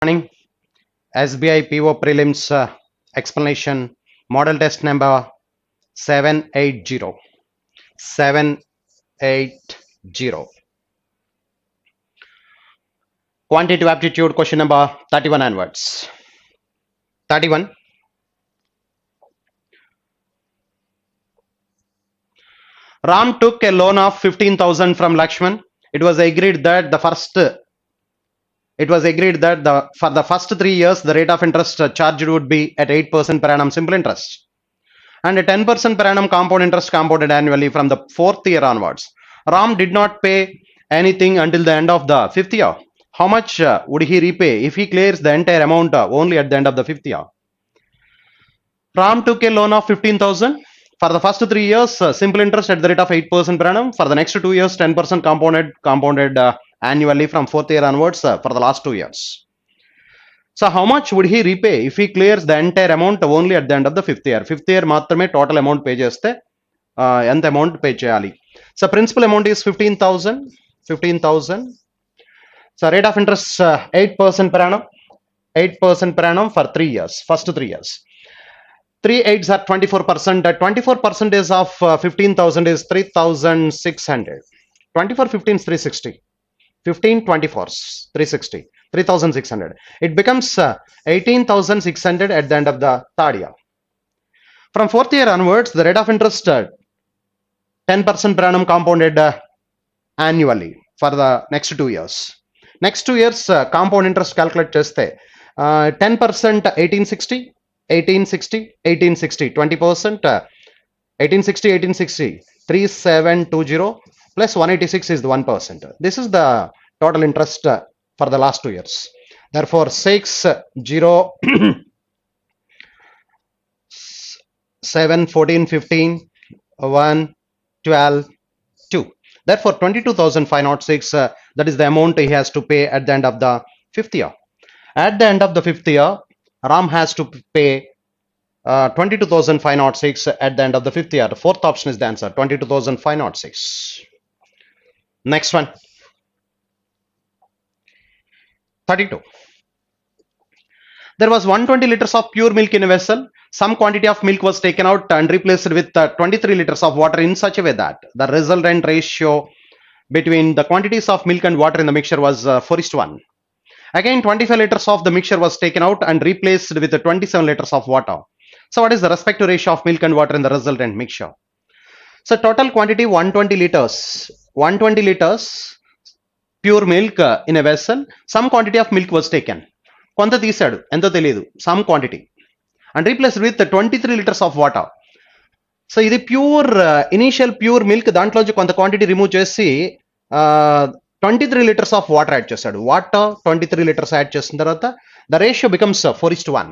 Morning. SBI PO prelims explanation model test number 780. 780. Quantitative aptitude question number 31 onwards. 31. Ram took a loan of 15,000 from Lakshman. It was agreed that for the first 3 years the rate of interest charged would be at 8% per annum simple interest, and a 10% per annum compound interest compounded annually from the 4th year onwards. Ram did not pay anything until the end of the 5th year. How much would he repay if he clears the entire amount only at the end of the 5th year? Ram took a loan of 15,000. For the first 3 years, simple interest at the rate of 8% per annum. For the next 2 years, 10% compounded annually from 4th year onwards for the last 2 years. So how much would he repay if he clears the entire amount only at the end of the 5th year? 5th year మాత్రమే total amount pay చేస్తే ఎంత amount pay చేయాలి? So principal amount is 15,000. So rate of interest 8% per annum. 8% per annum for 3 years, first 3 years. 3 8s are 24%. 24% of 15,000 is 3,600. 24 15 is 360. 15 24s 360. 3,600. It becomes 18,600 at the end of the third year. From 4th year onwards, the rate of interest 10% per annum compounded annually for the next 2 years. Next 2 years compound interest calculate చేస్తే 10% 1860, 1860, 20%, 1860, 3720 plus 186 is the 1%. This is the total interest for the last 2 years. Therefore, 6, 0, 7, 14, 15, 1, 12, 2. Therefore, 22,506, that is the amount he has to pay at the end of the 5th year. At the end of the 5th year, Ram has to pay 22,506 at the end of the 5th year. The fourth option is the answer, 22,506. Next one. 32. There was 120 liters of pure milk in a vessel. Some quantity of milk was taken out and replaced with 23 liters of water in such a way that the resultant ratio between the quantities of milk and water in the mixture was 4:1. Again, 25 liters of the mixture was taken out and replaced with 27 liters of water. So what is the respective ratio of milk and water in the resultant mixture? So total quantity 120 liters. 120 liters pure milk in a vessel. Some quantity of milk was taken. కొంత తీసాడు, ఎంతో తెలియదు, some quantity, and replace with 23 litres of water. So ఇది pure initial pure milk, దాంట్లోంచి కొంత quantity remove చేసి 23 litres of water add చేశాడు. Water 23 litres add చేసిన తర్వాత ద రేషియో బికమ్స్ 4:1.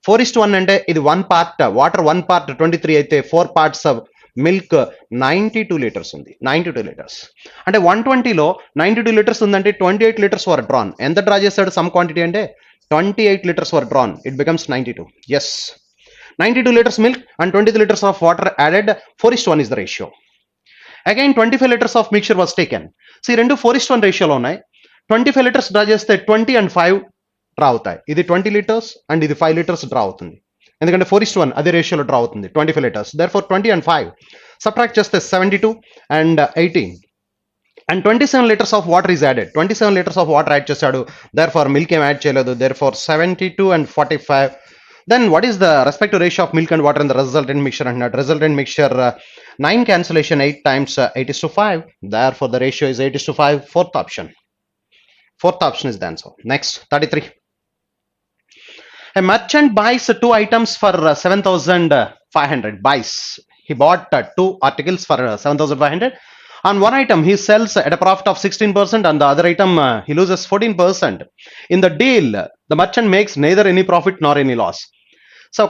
4:1 అంటే ఇది 1 పార్ట్ వాటర్, 1 పార్ట్ 23 అయితే 4 పార్ట్స్ ఆఫ్ మిల్క్ 92 లీటర్స్ ఉంది. 92 లీటర్స్ అంటే 120లో 92 లీటర్స్ ఉందంటే 28 లీటర్స్ వర్ డ్రాన్. ఎంత డ్రా చేశాడు సమ్ క్వాంటిటీ అంటే 28 liters were drawn. It becomes 92. Yes, 92 liters milk and 23 liters of water added. 4:1 is the ratio. Again, 25 liters of mixture was taken. See, rendu 4:1 ratio lo unnai. 25 liters draw chesthe 20 and 5 draw avutayi. Idi 20 liters and idi 5 liters draw avutundi. Endukante 4:1 ade ratio lo draw avutundi 25 liters. Therefore, 20 and 5 subtract chesthe 72 and 18. And 27 liters of water is added. 27 liters of water add chesadu. Therefore, milk em add cheyaledu. Therefore, 72 and 45. Then what is the respective ratio of milk and water in the resultant mixture? And that resultant mixture 9 cancellation 8 times 8:5. Therefore, the ratio is 8:5. Fourth option. Fourth option is the answer. Next, 33. A merchant buys 2 items for 7,500. Buys. He bought 2 articles for 7,500. On one item, he sells at a profit of 16%. On the other item, he loses 14%. In the deal, the merchant makes neither any profit nor any loss. So,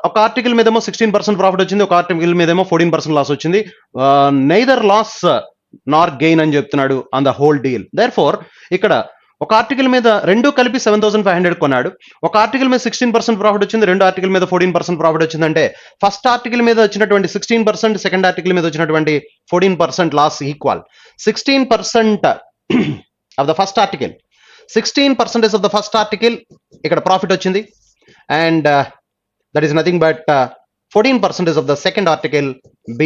ఒక article మీదేమో 16% profit వచ్చింది, ఒక article మీదేమో 14% loss వచ్చింది. Neither loss nor gain అని చెప్తున్నాడు on the whole deal. Therefore ఇక్కడ ఒక ఆర్టికల్ మీద రెండు కలిపి 7,500 కొన్నాడు. ఒక ఆర్టికల్ మీద 16% ప్రాఫిట్ వచ్చింది, రెండు ఆర్టికల్ మీద 14% ప్రాఫిట్ వచ్చిందంటే ఫస్ట్ ఆర్టికల్ మీద వచ్చినటువంటి 16%, సెకండ్ ఆర్టికల్ మీద వచ్చినటువంటి 14% loss equal. 16% of the first article, 16% of the first article ikkada profit ochindi, and that is nothing but 14% of the second article B.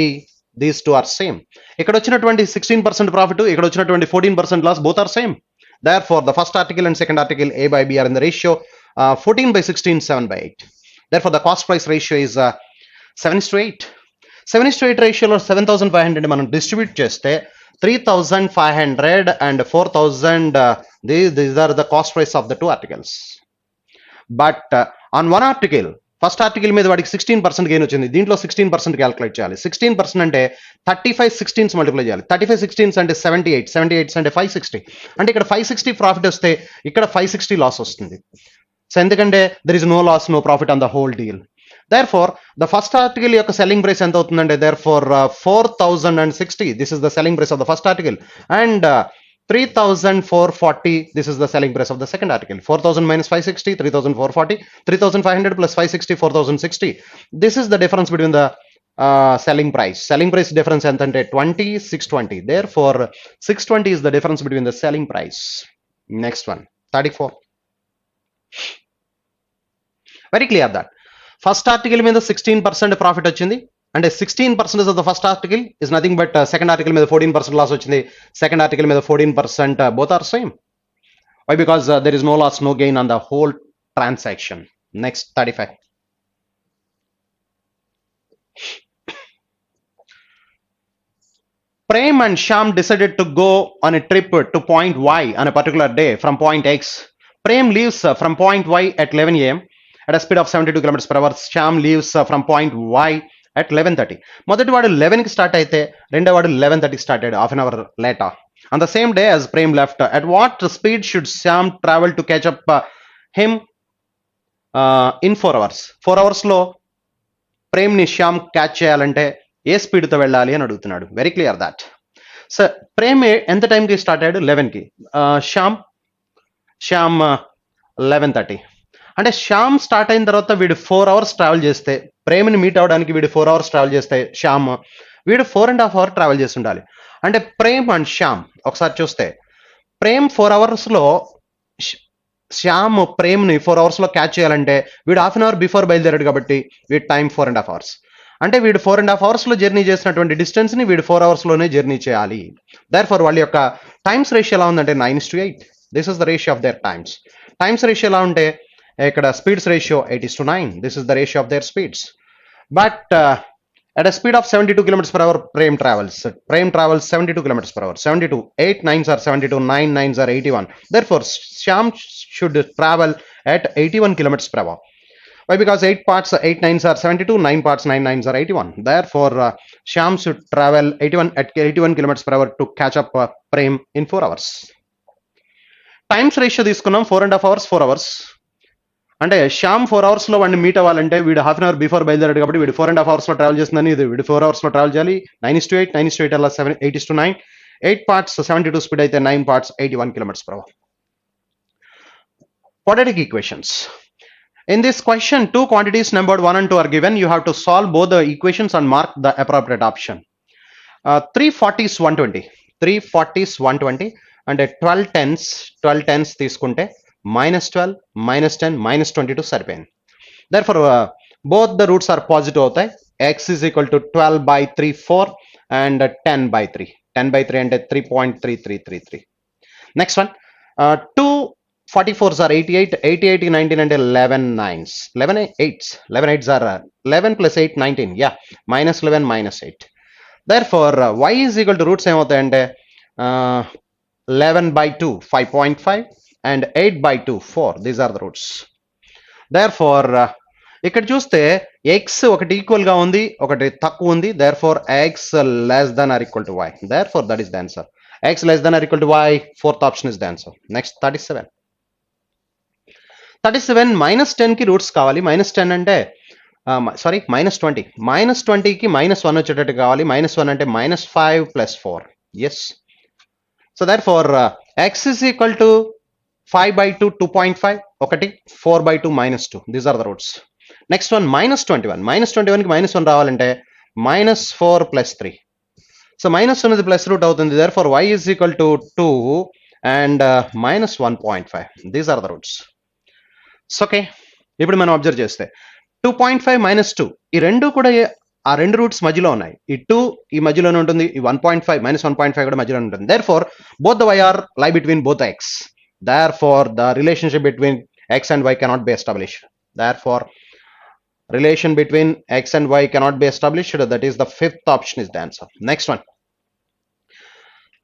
These two are same. ikkada vachinatuvanti 16% profit, ikkada vachinatuvanti 14% loss, both are same. Therefore the first article and second article A by B are in the ratio 14/16, 7/8. Therefore the cost price ratio is 7:8. 7:8 రేషియోలో 7,500 మనం distribute చేస్తే 3,500 and 4,000, these are the cost price of the two articles. But on one article, first article మీద వాడికి 16% gain వచ్చింది, దీంట్లో 16% calculate చేయాలి. 16% అంటే 35 16s multiply చేయాలి. 35 16s అంటే 78, 78 అంటే 560, అంటే ఇక్కడ 560 ప్రాఫిట్ వస్తే ఇక్కడ 560 లాస్ వస్తుంది. సో ఎందుకంటే there is no loss, no profit on the whole deal. Therefore, the first article యొక్క selling price ఎంత అవుతుందంటే therefore 4,060, this is the selling price of the first article, and 3,440, this is the selling price of the second article. 4,000 minus 560, 3,440, 3,500 plus 560, 4,060. This is the difference between the selling price. Selling price difference ఎంత అంటే 20, 620. Therefore, 620 is the difference between the selling price. Next one, 34. Very clear that. First article మీద 16% profit వచ్చింది, అంటే 16% of the first article is nothing but second article మీద 14% loss వచ్చింది, second article మీద 14%, both are same. Why? Because there is no loss, no gain on the whole transaction. Next 35. Prem and Shyam decided to go on a trip to point Y on a particular day from point X. Prem leaves from point Y at 11 a.m. at a speed of 72 kilometers per hour. Shyam leaves from point Y at 11:30. మొదటి వాడు 11 కి start అయితే రెండో వాడు 11:30 start అయ్యాడు, half an hour later. On the same day as Prem left, at what speed should Shyam travel to catch up him in 4 hours? 4 hours లో ప్రేమ్ ని Shyam catch చేయాలంటే ఏ స్పీడ్ తో వెళ్ళాలి అని అడుగుతున్నాడు. Very clear that. So Prem ఎంత టైంకి స్టార్ట్ అయ్యాడు? 11 కి. శ్యామ్ 11:30. అంటే శ్యామ్ స్టార్ట్ అయిన తర్వాత వీడు 4 hours ట్రావెల్ చేస్తే, ప్రేమ్ని మీట్ అవడానికి వీడు 4 hours ట్రావెల్ చేస్తే శ్యామ్ వీడు 4.5 hours ట్రావెల్ చేసి ఉండాలి. అంటే ప్రేమ్ అండ్ శ్యామ్ ఒకసారి చూస్తే ప్రేమ్ 4 hours లో శ్యామ్ ప్రేమ్ని 4 hours లో క్యాచ్ చేయాలంటే వీడు హాఫ్ అన్ అవర్ బిఫోర్ బయలుదేరాడు కాబట్టి వీడి టైం 4.5 hours. అంటే వీడు 4.5 hours లో జర్నీ చేసినటువంటి డిస్టెన్స్ ని వీడు 4 hours లోనే జర్నీ చేయాలి. దేర్ఫోర్ వాళ్ళ యొక్క టైమ్స్ రేషియో ఎలా ఉందంటే 9:8. This is the ratio of their times. Times ratio ఎలా ఉంటే ఇక్కడ speeds ratio 8:9. This is the ratio of their speeds. But at a speed of 72 kilometers per hour, Prem travels 72 kilometers per hour. 72, 8 9s are 72, 9 9s are 81. Therefore, Shyam should travel at 81 kilometers per hour. Why? Because 8 parts 8 9s are 72, 9 parts 9 9s are 81. Therefore, Shyam should travel 81 kilometers per hour to catch up Prem in 4 hours. Times ratio తీసుకున్నాం 4.5 hours, 4 hours. అంటే Shyam 4 hours లో వాడిని meet అవ్వాలంటే వీడు half an hour before బయలుదేరాడు కాబట్టి వీడు 4.5 hours లో ట్రావెల్ చేస్తుందని ఇది వీడు 4 hours లో ట్రావెల్ చేయాలి. 9:8, 9:8 అలా 8:9. 8 parts 72 స్పీడ్ అయితే 9 parts 81 kilometers per hour. Quadratic equations. In this question, two quantities numbered 1 and 2 are given. You have to solve both the equations and mark the appropriate option. 340 is 120. 340 is 120 అంటే 12 tens తీసుకుంటే -12, -10, -22 సరిపోయింది. Therefore, both the roots are positive అవుతాయి. X is equal to 12/3 4 and 10/3. 10/3 అంటే 3.3333. Next one, 2 44s are 88. 88 19 అంటే 11 9s. 11 8s. 11 8s are 11 plus 8 19. Yeah, -11 -8. Therefore, y is equal to roots ఏమవుతాయంటే 11/2 5.5 and 8/2 4. These are the roots. Therefore, ఇక్కడ చూస్తే x ఒకటి equal గా ఉంది, ఒకటి తక్కువ ఉంది. Therefore, x less than or equal to y. Therefore, that is the answer. X less than or equal to y. Fourth option is the answer. Next, 37. 37 -10 కి roots కావాలి. -10 అంటే సారీ -20. -20 కి -1 వచ్చేటట్టు కావాలి. -1 అంటే -5 + 4. Yes. So therefore, x is equal to 5/2 2.5 ఒకటి, 4/2 -2. These are the roots. Next one, -21. -21 కి -1 రావాలంటే -4 + 3. సో -1 అనేది ప్లస్ రూట్ అవుతుంది. Therefore, y is equal to 2 and minus 1.5. These are the roots. So okay, ఇప్పుడు మనం అబ్జర్వ్ చేస్తే 2.5 minus 2 ఈ రెండు కూడా ఆ రెండు రూట్స్ మధ్యలో ఉన్నాయి. ఈ 2 ఈ మధ్యలోనే ఉంటుంది, ఈ 1.5 minus 1.5 కూడా మధ్యలో ఉంటుంది. therefore both the y are lie between both the x. therefore the relationship between x and y cannot be established. therefore relation between x and y cannot be established. That is the fifth option is the answer. Next one,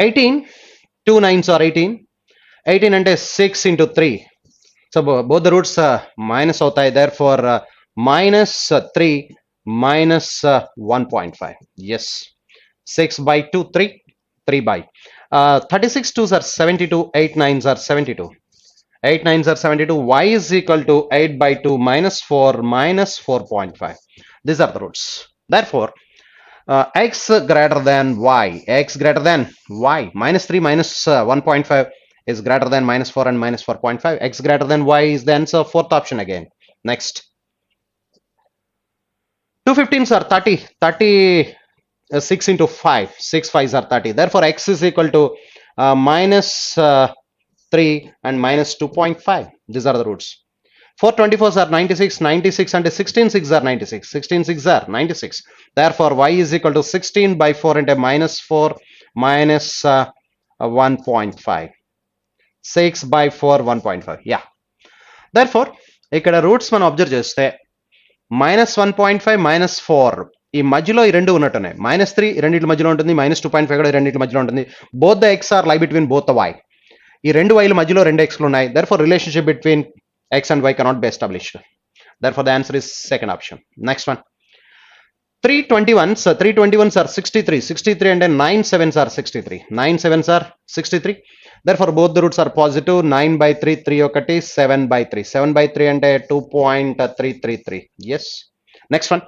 18, 2 9s are 18. 18 అంటే 6 into 3. So both the roots minus అవుతాయి. therefore minus 3 minus 1.5. Yes, 6 by 2 3, 3 by 36 2s are 72, 8 9s are 72. 8 9s are 72. Y is equal to 8 by 2 minus 4 minus 4.5. These are the roots. Therefore x greater than y, x greater than y, minus 3 minus 1.5 is greater than minus 4 and minus 4.5. x greater than y is the answer. Fourth option again. Next, 2 15s are 30. 30 6 into 5, 6 5s are 30. therefore x is equal to minus 3 and minus 2.5. These are the roots. 4 24s are 96. 96 and 16 6 are 96. 16 6 are 96. therefore y is equal to 16 by 4 into minus 4 minus 1.5. 6 by 4 1.5. yeah, therefore ఇక్కడ roots మనం observe చేస్తే minus 1.5 minus 4 ఈ మధ్యలో ఈ రెండు ఉన్నట్టున్నాయి. minus 3 రెండింటి మధ్యలో ఉంటుంది, minus 2.5 కూడా రెండింటి మధ్యలో ఉంటుంది. both the x are lie between both the y. ఈ రెండు వైల మధ్యలో రెండు xలు ఉన్నాయి. therefore relationship between x and y cannot be established. therefore the answer is second option. Next one, 321s. 321s are 63. 63 and 9 7s are 63. 9 7s are 63. therefore both the roots are positive. 9 by 3 3 ఒకటి, 7 by 3 7 by 3 అంటే 2.333. yes. Next one,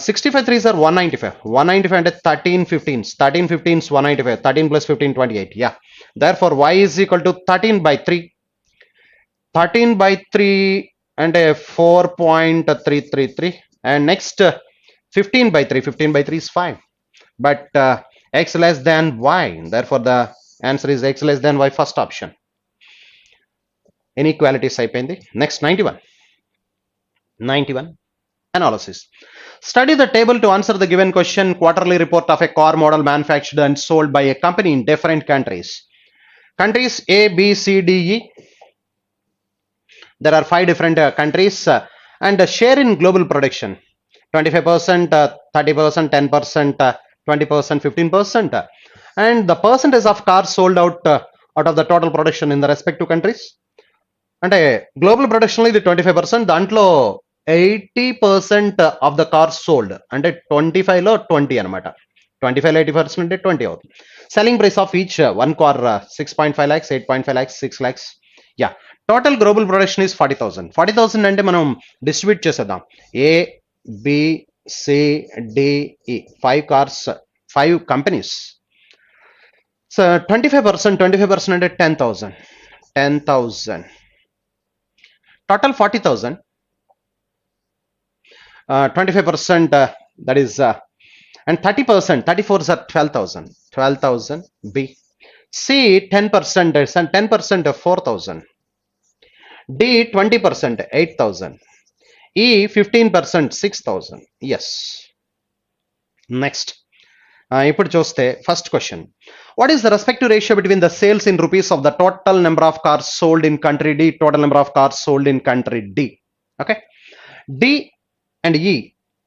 65 3s are 195. 195 అంటే 13 15s. 13 15s 195. 13 plus 15 28. yeah, therefore y is equal to 13 by 3. 13 by 3 అంటే 4.333. and next 15 by 3. 15 by 3 is 5. but x less than y. therefore the answer is x less than y, first option. Inequalities అయిపోయింది. Next, 91. 91 analysis. Study the table to answer the given question. Quarterly report of a car model manufactured and sold by a company in different countries. Countries A, B, C, D, E. There are 5 different countries and share in global production 25%, 30%, 10%, 20%, 15%. and the percentage of cars sold out of the total production in the respective countries. అంటే global production ఇది 25%, దాంట్లో 80% of the cars sold అంటే 25లో 20 అనమాట. 25 80% అంటే 20 అవుతుంది. Selling price of each one car 6.5 lakhs, 8.5 lakhs, 6 lakhs. Yeah, total global production is 40,000. 40,000 అంటే మనం distribute చేసేద్దాం. ఏ, బి, సి, డి, ఈ 5 కార్స్, 5 కంపెనీస్. సో 25% అంటే 10,000. 10,000 total 40,000. 25% that is and 30%, 34s are 12,000. 12,000 B. C 10% and 10% of 4,000. D 20% 8,000. E 15% 6,000. yes. Next, ఇప్పుడు చూస్తే first question, what is the respective ratio between the sales in rupees of the total number of cars sold in country D, total number of cars sold in country D? okay, D and E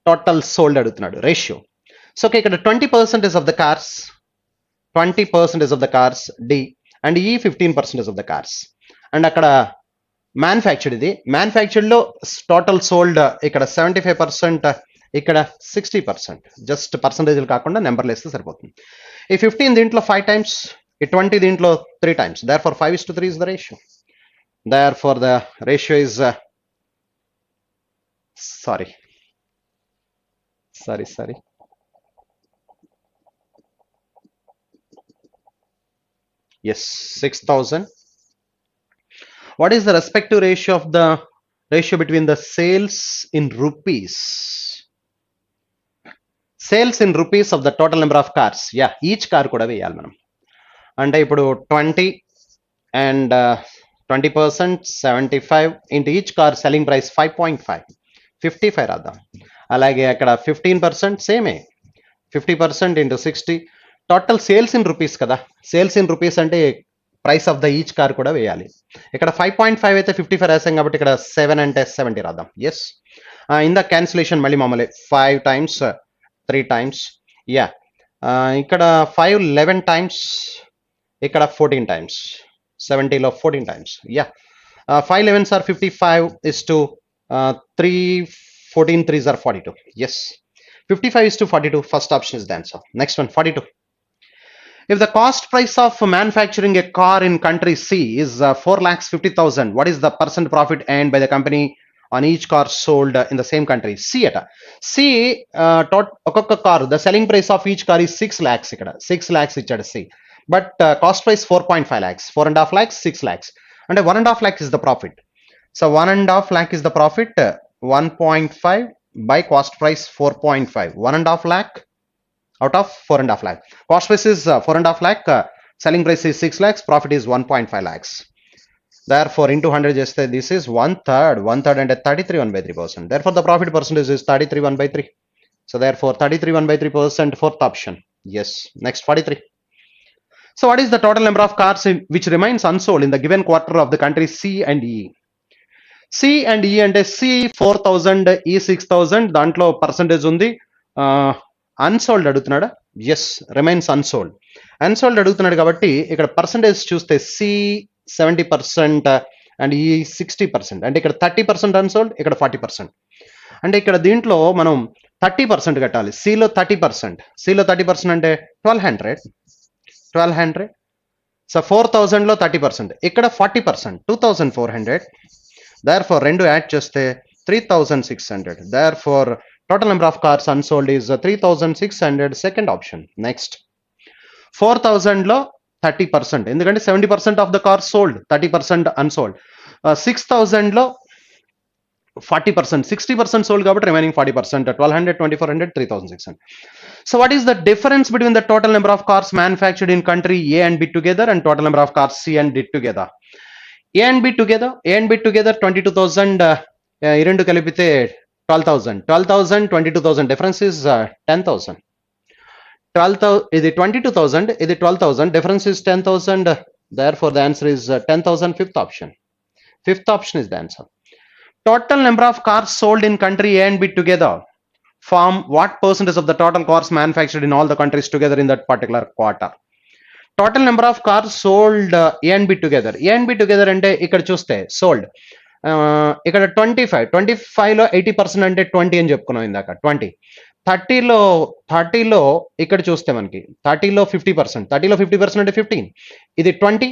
total sold అడుగుతున్నాడు ratio. So okay, ఇక్కడ 20% of the cars, 20% of the cars D and E 15% of the cars. And అక్కడ manufactured, ఇది manufactured లో total sold ఇక్కడ 75%, ఇక్కడ 60%. Just పర్సంటేజ్లు కాకుండా నెంబర్లు వేస్తే సరిపోతుంది. ఈ 15 దీంట్లో 5 times, ఈ 20 దీంట్లో 3 times. therefore 5:3 is the ratio. therefore the ratio is sorry yes, 6,000. what is the respective ratio of the ratio between the sales in rupees? Sales in rupees of the total number of cars. yeah, each car కూడా వేయాలి మనం. అంటే ఇప్పుడు 20 and 20%, 75 into each car selling price 5.5, 55 రాద్దాం. అలాగే అక్కడ 15% సేమే, 50% into 60, total sales in rupees కదా, సేల్స్ ఇన్ రూపీస్ అంటే price of the each car కూడా వేయాలి. ఇక్కడ 5.5 అయితే 55 రాసాం కాబట్టి ఇక్కడ 7 అంటే 70 రాద్దాం. ఎస్, ఇన్ ద క్యాన్సిలేషన్ మళ్ళీ మామూలే, 5 times 3 times, యా, ఇక్కడ 5 11 times, ఇక్కడ 14 times, 70లో 14 times, yeah, 5 11s are 55 is to 3 14 3s are 42. Yes, 55 is to 42. First option is the answer. Next one, 42. If the cost price of manufacturing a car in country C is 4,50,000, what is the percent profit earned by the company on each car sold in the same country? C at C, ఒక్కొక్క car, the selling price of each car is 6 lakhs. ఇక్కడ 6 lakhs ఇచ్చాడు C, but cost price 4.5 lakhs, 4.5 lakhs, 6 lakhs. And 1.5 lakh is the profit. So 1.5 lakh is the profit, 1.5 by cost price 4.5, 1.5 lakh out of 4.5 lakh. Cost price is 4.5 lakh, selling price is 6 lakhs, profit is 1.5 lakhs. Therefore, into 100 just this is 1/3, 1/3 and 33 1/3%. Therefore, the profit percentage is 33 1/3. So therefore, 33 1/3%, fourth option. Yes. Next, 43. So what is the total number of cars which remains unsold in the given quarter of the country C and E? C and E అంటే C 4,000, E 6,000, దాంట్లో percentage ఉంది. Unsold అడుగుతున్నాడా? Yes, remains unsold. Unsold అడుగుతున్నాడు కాబట్టి ఇక్కడ percentage చూస్తే C 70% and E 60%. అంటే ఇక్కడ 30% అన్సోల్డ్, ఇక్కడ 40%. అంటే ఇక్కడ దీంట్లో మనం 30% కట్టాలి. Cలో 30%, Cలో 30% అంటే 1200. సో 4,000లో 30%, ఇక్కడ 40%, 2,400. Therefore, రెండు యాడ్ చేస్తే 3,600. Therefore, total number of cars unsold is 3,600. Second option. Next, 4,000లో 30%, ఎందుకంటే 70% of the cars sold, 30% unsold. 6,000లో 40%, 60% sold కాబట్టి remaining 40%, 1,200, 2,400, 3,600. So what is the difference between the total number of cars manufactured in country A and B together and total number of cars C and D together? A and B together, 22,000, ఈ రెండు కలిపితే 12,000, 12,000, 22,000, difference is 10,000. 12,000 ఇది 22,000, ఇది 12,000, difference is 10,000. Therefore, the answer is 10,000. Fifth option. Fifth option is the answer. Total number of cars sold in country A and B together form what percentage of the total cars manufactured in all the countries together in that particular quarter? Total number of cars sold A and B together. A and B together అంటే ఇక్కడ చూస్తే sold, ఇక్కడ 25లో 80% అంటే 20 అని చెప్పుకున్నాం ఇందాక, 20. 30లో ఇక్కడ చూస్తే మనకి 30లో 50%, 30లో 50% అంటే 15. ఇది 20,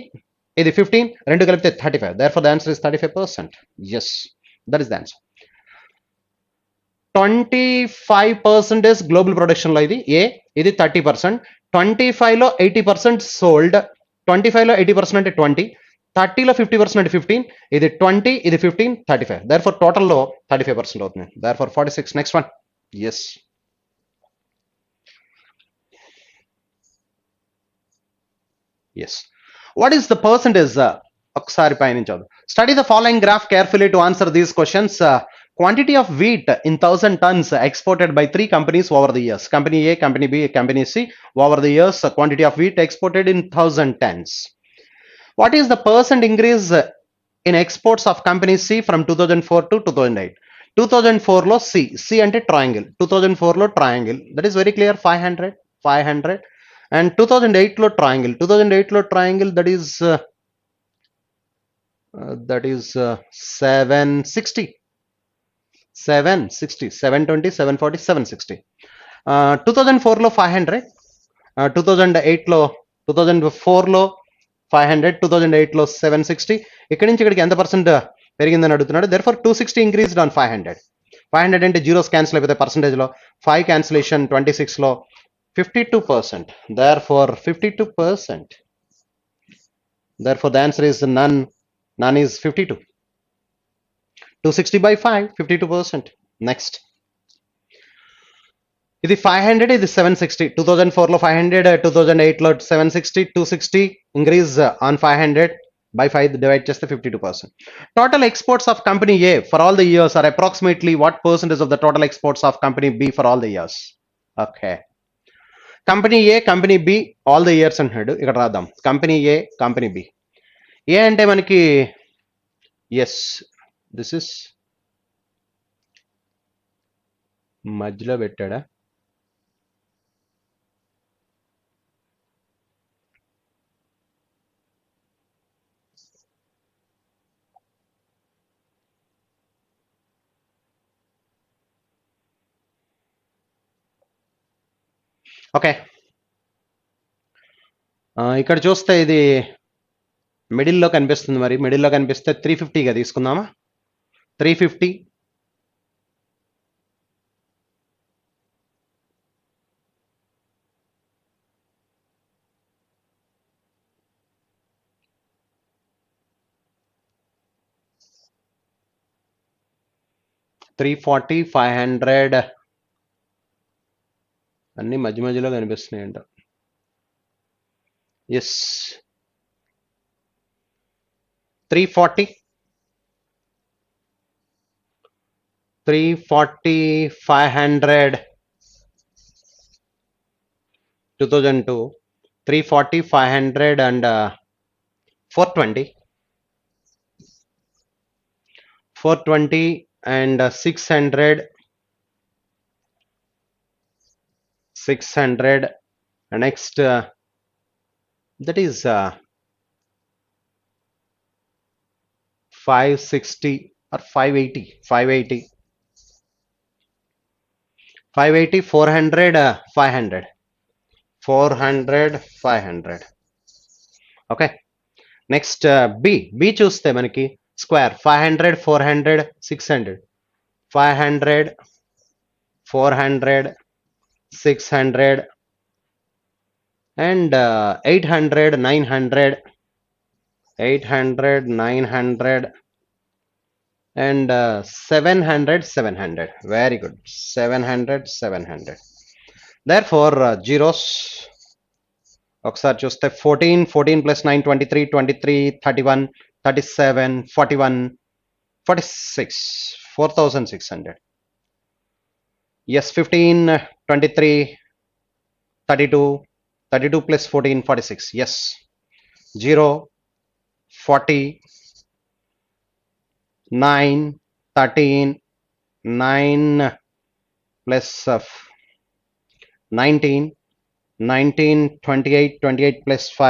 ఇది 15, రెండు కలిపితే 35. Therefore, the answer is 35%. Yes, that is the answer. 25% global production లో ఇది A, ఇది 30%. 25లో 80% సోల్డ్, 25లో 80% అంటే 20, 30లో 50% అంటే 15, ఇది 20, ఇది 15, 35. Therefore, టోటల్లో 35% అవుతుంది. Therefore, 46. Next one. Yes. Yes. What is the percentage? ఒకసారి పైన study the following graph carefully to answer these questions. Quantity of wheat in 1,000 tons exported by 3 companies over the years. Company A, Company B, Company C. Over the years, quantity of wheat exported in 1,000 tons. What is the percent increase in exports of Company C from 2004 to 2008? 2004లో C అంటే triangle, 2004లో triangle, that is very clear, 500, 500. And 2008లో triangle, 2008లో triangle, that is 760, 760, 720, 740, 760. 2004లో 500, 2004లో 500, 2008లో 760. ఇక్కడి నుంచి ఇక్కడికి ఎంత percent పెరిగిందని అడుగుతున్నాడు. Therefore, 260 increased on 500. 500 అంటే zeros cancel అయిపోతాయి percentage లో. 5 cancellation 26లో 52%. Therefore, 52%. Therefore, the answer is none. None is 52. 260 by 5, 52%. Next. ఇది 500, ఇది 760. 2004 లో 500, 2008 లో 760, 260 ఇంక్రీజ్ ఆన్ 500 by 5 డివైడ్ చేస్తే 52%. Total exports of company A for all the years are approximately what percentage of the total exports of company B for all the years? Okay. Company A company be all the years అంటున్నాడు. ఇక్కడ రాద్దాం company ఏ company B. ఏ అంటే మనకి yes this is మధ్యలో పెట్టాడా? Okay, ఇక్కడ చూస్తే ఇది మిడిల్లో కనిపిస్తుంది. మరి మిడిల్లో కనిపిస్తే 350గా తీసుకుందామా? 350 340 500 అన్ని మధ్య మధ్యలో కనిపిస్తున్నాయంట. Yes 340 500 2002 340 500 and 420 and 600 next that is 560 or 580 400 500 okay. Next B చూస్తే మనకి square 500 400 600 500 400 600 and 800 900 and 700 very good 700 therefore zeros ఒకసారి చూస్తే 14 plus 9 23 31 37 41 46 4600 yes 15 23 32 plus 14 46 yes 0 40 9 13 9 plus 19 28 plus 5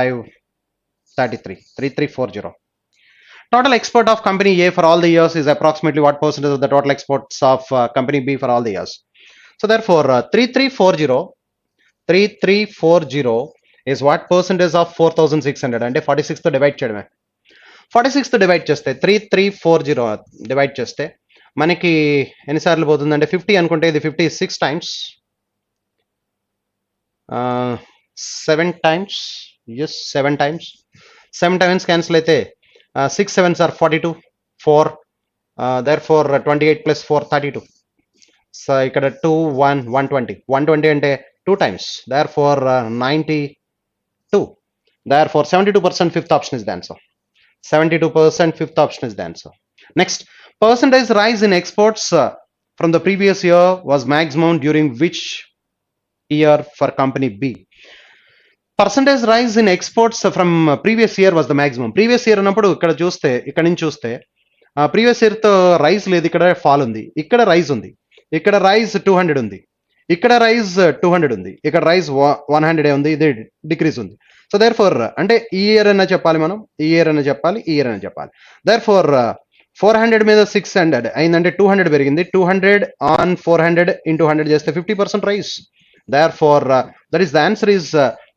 3340. Total export of company A for all the years is approximately what percentage of the total exports of company B for all the years? So therefore 3340 is what percentage of 4600 అంటే 46 తో divide చేయడమే. 46 తో divide చేస్తే 3340 divide చేస్తే మనకి ఎన్నిసార్లు పోతుందంటే 50 అనుకుంటే ఇది 56 times 7 times yes 7 times 7 times cancel అయితే 6 7s are 42 4 therefore 28 plus 4 32 so ఇక్కడ 2 1 120 అంటే 2 times therefore 92 therefore 72% fifth option is the answer. 72% fifth option is the answer. Next, percentage rise in exports from the previous year was maximum during which year for company B? Percentage rise in exports from previous year was the maximum. Previous year అన్నప్పుడు ఇక్కడ చూస్తే ఇక్కడ నుంచి చూస్తే previous year తో rise లేదు, ఇక్కడ fall ఉంది, ఇక్కడ రైజ్ ఉంది, ఇక్కడ రైజ్ 200 ఉంది, ఇక్కడ రైజ్ 200 ఉంది, ఇక్కడ రైజ్ 100 ఉంది, ఇది డిక్రీజ్ ఉంది. సో దేర్ ఫోర్ అంటే ఈ ఇయర్ అన్న చెప్పాలి, మనం ఈ ఇయర్ అన్న చెప్పాలి, ఈ ఇయర్ అన్న చెప్పాలి. దేర్ ఫోర్ 400 మీద 600 అయిందంటే 200 పెరిగింది. 200 on 400 into 100 చేస్తే 50% rise. Therefore, that is the answer is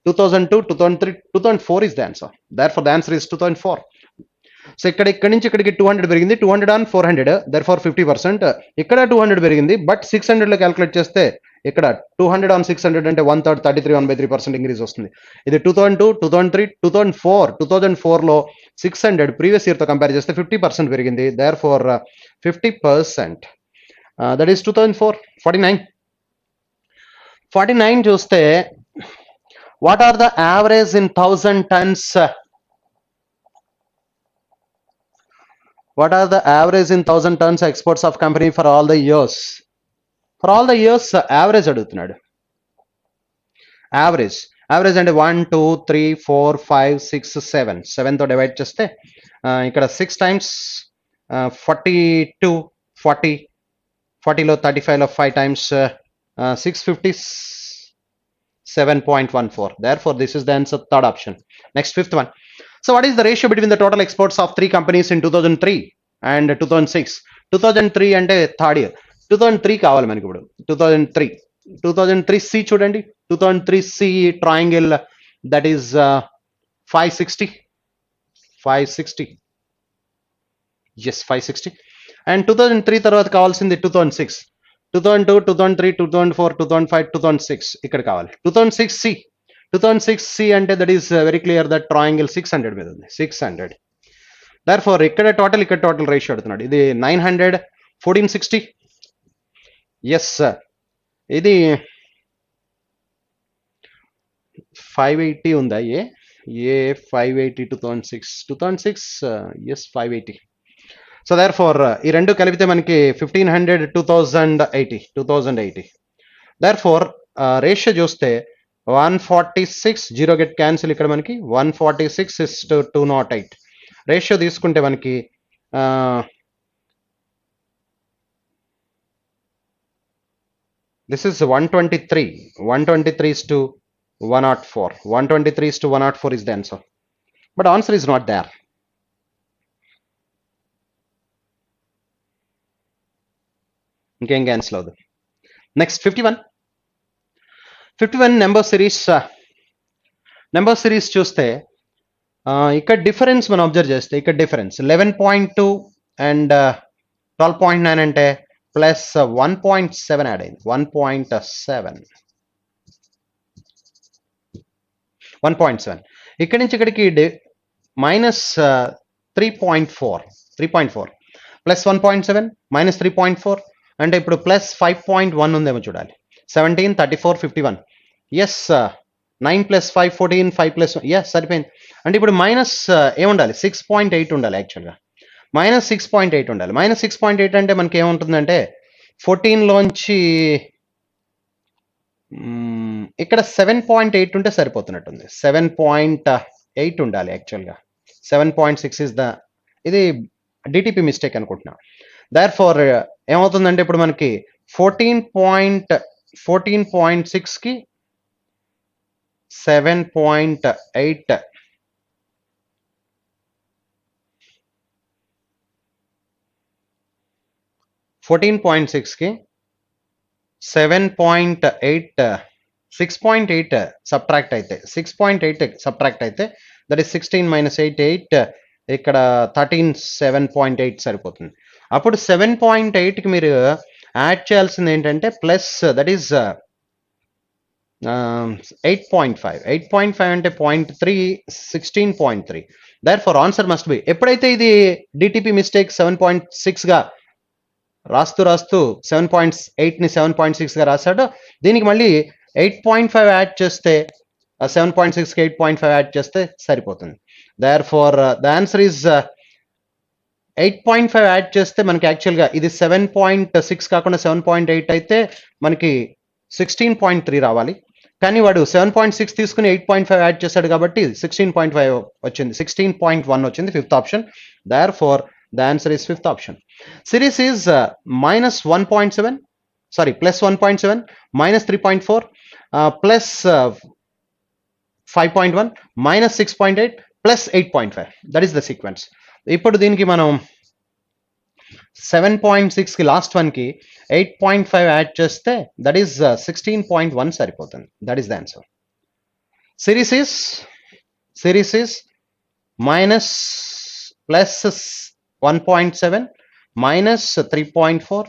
2002, 2003, 2004 is the answer. Therefore, the answer is 2004. So ఇక్కడ నుంచి ఇక్కడికి 200 పెరిగింది, 200 on 400, therefore 50%. ఇక్కడ 200 పెరిగింది, బట్ 600 లో క్యాల్కులేట్ చేస్తే ఇక్కడ 200 on 600 అంటే 1/3 33 1/3% ఇంక్రీజ్ వస్తుంది. ఇది 2002, 2003, 2004. 2004 లో 600 ప్రీవియస్ ఇయర్ తో కంపేర్ చేస్తే 50% పెరిగింది. therefore 50% that is 2004 49. 49 చూస్తే what are the average in 1000 tons? What are the average in 1000 tons exports of company for all the years? For all the years average అడుగుతున్నాడు. Average అంటే 1 2 3 4 5 6 7 7తో divide చేస్తే ఇక్కడ 6 times 42 40 40లో 35లో 5 times 657.14. Therefore this is the answer, third option. Next, fifth one. So what is the ratio between the total exports of three companies in 2003 and 2006? 2003 అంటే third year, 2003 కావాలి మనకి ఇప్పుడు. 2003 C చూడండి, 2003 C triangle that is 560 yes 560. And 2003 తర్వాత కావాల్సింది 2006, 2002 2003 2004 2005 2006 ఇక్కడ కావాలి. 2006 C అంటే that is very clear that triangle 600 మీద ఉంది, 600. దర్ఫోర్ ఇక్కడ టోటల్ రేషియో అడుగుతున్నాడు. ఇది 900 1460 ఎస్, ఇది 580 ఉందా? ఏ 580 2006 ఎస్ 580. సో therefore ఈ రెండు కలిపితే మనకి 1500 2080. therefore రేషియో చూస్తే 146, 0 గెట్ క్యాన్సిల్, ఇక్కడ మనకి 146:208. రేషియో తీసుకుంటే మనకి this is 123:104. 123:104 is the answer, but answer is not there. ఇంకేం క్యాన్సిల్ అవుతుంది. నెక్స్ట్ 51 నెంబర్ సిరీస్ చూస్తే ఇక్కడ డిఫరెన్స్ మనం అబ్జర్వ్ చేస్తే ఇక్కడ డిఫరెన్స్ 11.2 అండ్ 12.9 అంటే ప్లస్ 1.7 యాడ్ అయింది. 1.7 ఇక్కడి నుంచి ఇక్కడికి మైనస్ 3.4 ప్లస్ 1.7 మైనస్ 3.4 అంటే ఇప్పుడు ప్లస్ 5.1 ఉందేమో చూడాలి. 17 34 51 ఎస్ 9 ప్లస్ 5 14 5 ప్లస్ ఎస్ సరిపోయింది. అంటే ఇప్పుడు మైనస్ ఏముండాలి 6.8 ఉండాలి. యాక్చువల్గా మైనస్ 6.8 ఉండాలి. మైనస్ 6.8 అంటే మనకి ఏముంటుందంటే 14లోంచి ఇక్కడ 7.8 ఉంటే సరిపోతున్నట్టుంది. 7.8 ఉండాలి యాక్చువల్గా. 7.6 ఇస్ ద, ఇది డిటిపి మిస్టేక్ అనుకుంటున్నా. therefore ఏమవుతుందంటే ఇప్పుడు మనకి 14.6 కి 7.8 14.6 కి 7.8 6.8 సబ్ట్రాక్ట్ అయితే 6.8 సబ్ట్రాక్ట్ అయితే దట్ ఈస్ 16 మైనస్ 8 ఇక్కడ 13 7.8 సరిపోతుంది. అప్పుడు 7.8కి మీరు యాడ్ చేయాల్సింది ఏంటంటే ప్లస్ దట్ ఈస్ 8.5 అంటే 0.3 16.3. therefore answer must be. ఎప్పుడైతే ఇది డిటిపి మిస్టేక్ 7.6గా రాస్తూ 7.8ని 7.6గా రాశాడో దీనికి మళ్ళీ 8.5 యాడ్ చేస్తే 7.6కి 8.5 యాడ్ చేస్తే సరిపోతుంది. therefore the answer is 8.5 add చేస్తే మనకి యాక్చువల్గా ఇది 7.6 కాకుండా 7.8 అయితే మనకి 16.3 రావాలి. కానీ వాడు 7.6 తీసుకుని 8.5 యాడ్ చేశాడు కాబట్టి 16.5 వచ్చింది, 16.1 వచ్చింది. Fifth option. therefore the answer is fifth option. Series is minus 1.7, sorry, plus 1.7, minus 3.4, plus 5.1, minus 6.8, plus 8.5. That is the sequence. ఇప్పుడు దీనికి మనం 7.6 కి లాస్ట్ వన్ కి 8.5 యాడ్ చేస్తే దట్ ఈస్ 16.1 సరిపోతుంది. That is the answer. Series is minus plus 1.7 minus 3.4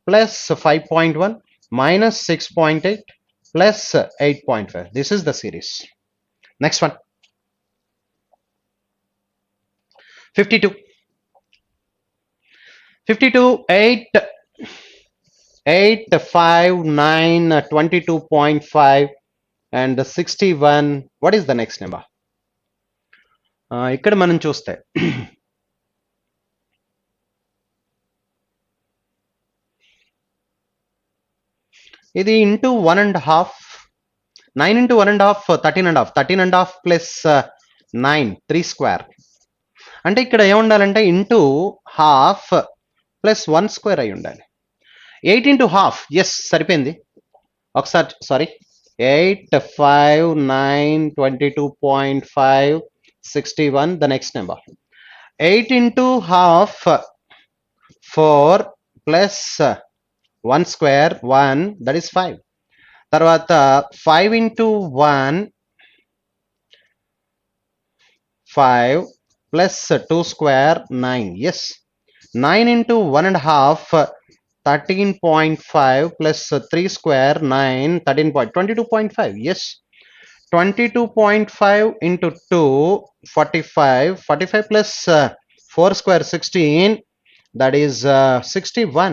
plus 5.1 minus 6.8 plus 8.5. This is the series. Next one. 52 8 8, 5, 9, 22.5 and 61. What is the next number? ఇక్కడ మనం చూస్తే ఇది ఇంటూ 1.5, 9 into 1.5, 13.5, 13.5 plus 9, 3 square. అంటే ఇక్కడ ఏముండాలంటే into half plus 1 square అయి ఉండాలి. 8 into half, yes సరిపోయింది. ఒకసారి sorry, 8, 5, 9, 22.5, 61. The next number, 8 into half, 4 plus 1 square, 1, that is 5. తర్వాత 5 into 1, 5 plus 2 square, 9. Yes, 9 into 1.5, 13.5 plus 3 square, 9, 22.5. Yes, 22.5 into 2, 45, 45 plus 4 square, 16, that is 61.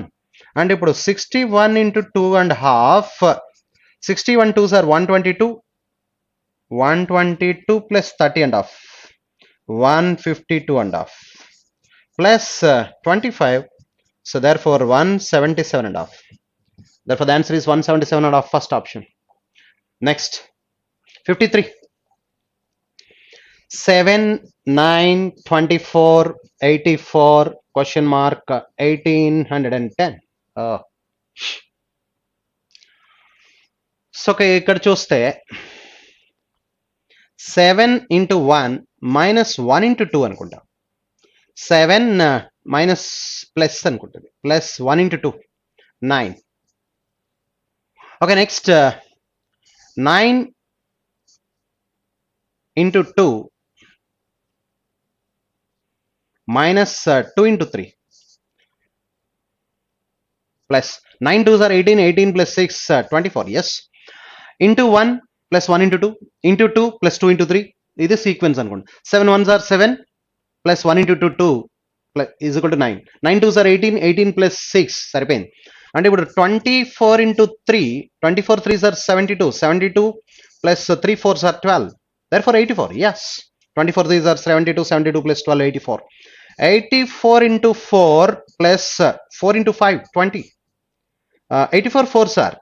And ఇప్పుడు 61 into 2.5, 61 2s are 122, 122 plus 30.5, 152.5 plus 25, so therefore 177.5. Therefore the answer is 177.5, first option. Next, 53. 7, 9, 24, 84, question mark 1810. So ఇక్కడ చూస్తే 7 into 1 minus 1 into 2 అనుకుంటా. 7 minus plus అనుకుంటుంది, plus 1 into 2, 9. Okay, next 9 into 2 minus 2 into 3 plus 9 2s are 18, 18 plus 6, 24. Yes, into 1 plus 1 into 2 into 2 plus 2 into 3. ఇది sequence అనుకోండి. 7 1s are 7 plus 1 into 2, 2 plus is equal to 9. 9 2s are 18, 18 plus 6 సరిపోయింది. అంటే ఇప్పుడు 24 into 3, 24 3s are 72, 72 plus 3 4s are 12, therefore 84. Yes, 24 3s are 72, 72 plus 12, 84. 84 into 4 plus 4 into 5, 20. 84 4s are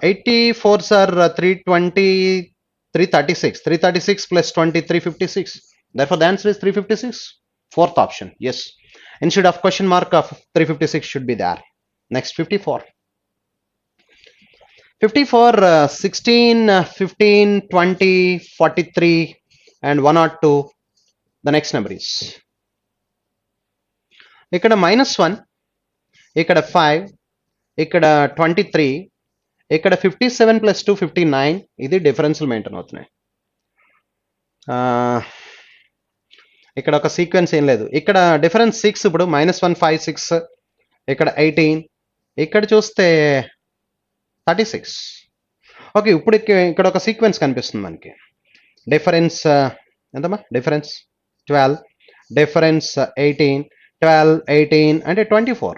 84s are 320, 336, 336 plus 20, 356. Therefore the answer is 356, fourth option. Yes, instead of question mark of 356 should be there. Next, 54. 54, 16, 15, 20, 43 and 102. The next number is ఇక్కడ -1, ఇక్కడ 5, ఇక్కడ 23, ఇక్కడ 57 plus 2, 59. ఇది differential maintain అవుతున్నాయి. ఇక్కడ ఒక sequence ఏం లేదు. ఇక్కడ డిఫరెన్స్ 6, ఇప్పుడు -1 5 6, ఇక్కడ 18, ఇక్కడ చూస్తే 36. ఓకే, ఇప్పుడు ఇక్కడ ఒక సీక్వెన్స్ కనిపిస్తుంది మనకి. డిఫరెన్స్ ఎంతమ్మా? డిఫరెన్స్ 12, డిఫరెన్స్ 18, 12, 18 అంటే 24.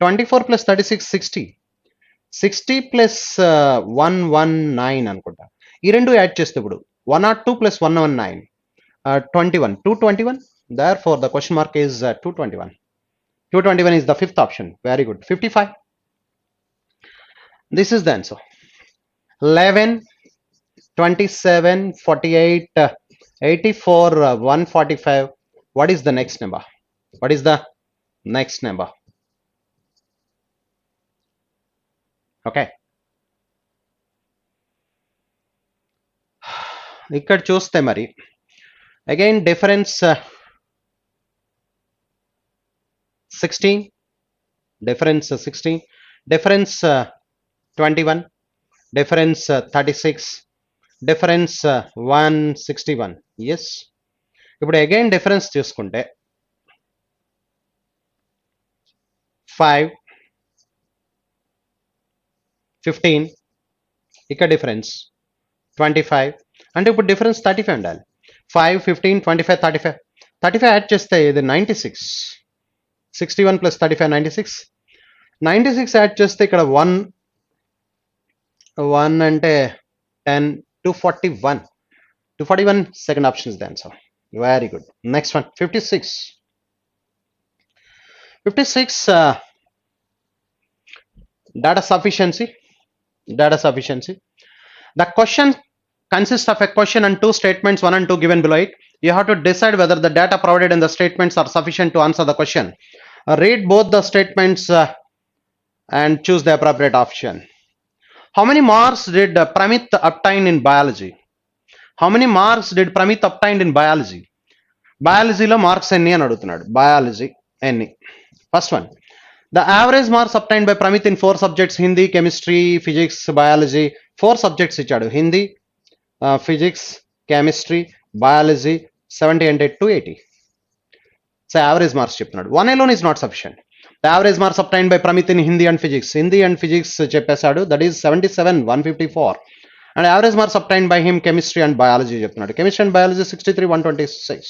24 plus 36, 60. 60 plus 119 అనుకుంటా. ఈ రెండు యాడ్ చేస్తే ఇప్పుడు 102 plus 119, 21, 221. Therefore the question mark is 221. 221 is the fifth option. Very good. 55. This is the answer. 11, 27, 48, 84, 145. What is the next number? What is the next number? Okay. ఇక్కడ చూస్తే మరి again difference 16, difference 16, difference 21, difference 36, difference 161. Yes, ఇప్పుడు again difference చూసుకుంటే 5, 15, ఇక్కడ difference 25, అంటే ఇప్పుడు difference 35 ఉండాలి. 5, 15, 25, 35. 35 add చేస్తే ఇది 96. 61 plus 35, 96. 96 యాడ్ చేస్తే ఇక్కడ 1 అంటే 10, 241. 241, second option is the answer. Very good. Next one, 56. 56, data sufficiency. Data sufficiency. The question consists of a question and two statements, 1 and 2 given below it. You have to decide whether the data provided in the statements are sufficient to answer the question. Read both the statements and choose the appropriate option. How many marks did Pramit obtain in biology? How many marks did Pramit obtain in biology? బయాలజీలో marks ఎన్ని అని అడుగుతున్నాడు. Biology ఎన్ని? First one, the average marks obtain by Pramit in 4 subjects, Hindi, chemistry, physics, biology. 4 subjects ఇచ్చాడు, Hindi, physics, chemistry, biology. 70 అంటే 280. So average marks చెప్తున్నాడు. 1 alone is not sufficient. The average marks obtained by Pramit in Hindi and physics. Hindi and physics చెప్పేశాడు, that is 77, 154. And average marks obtained by him chemistry and biology చెప్తున్నాడు. Chemistry and biology 63, 126.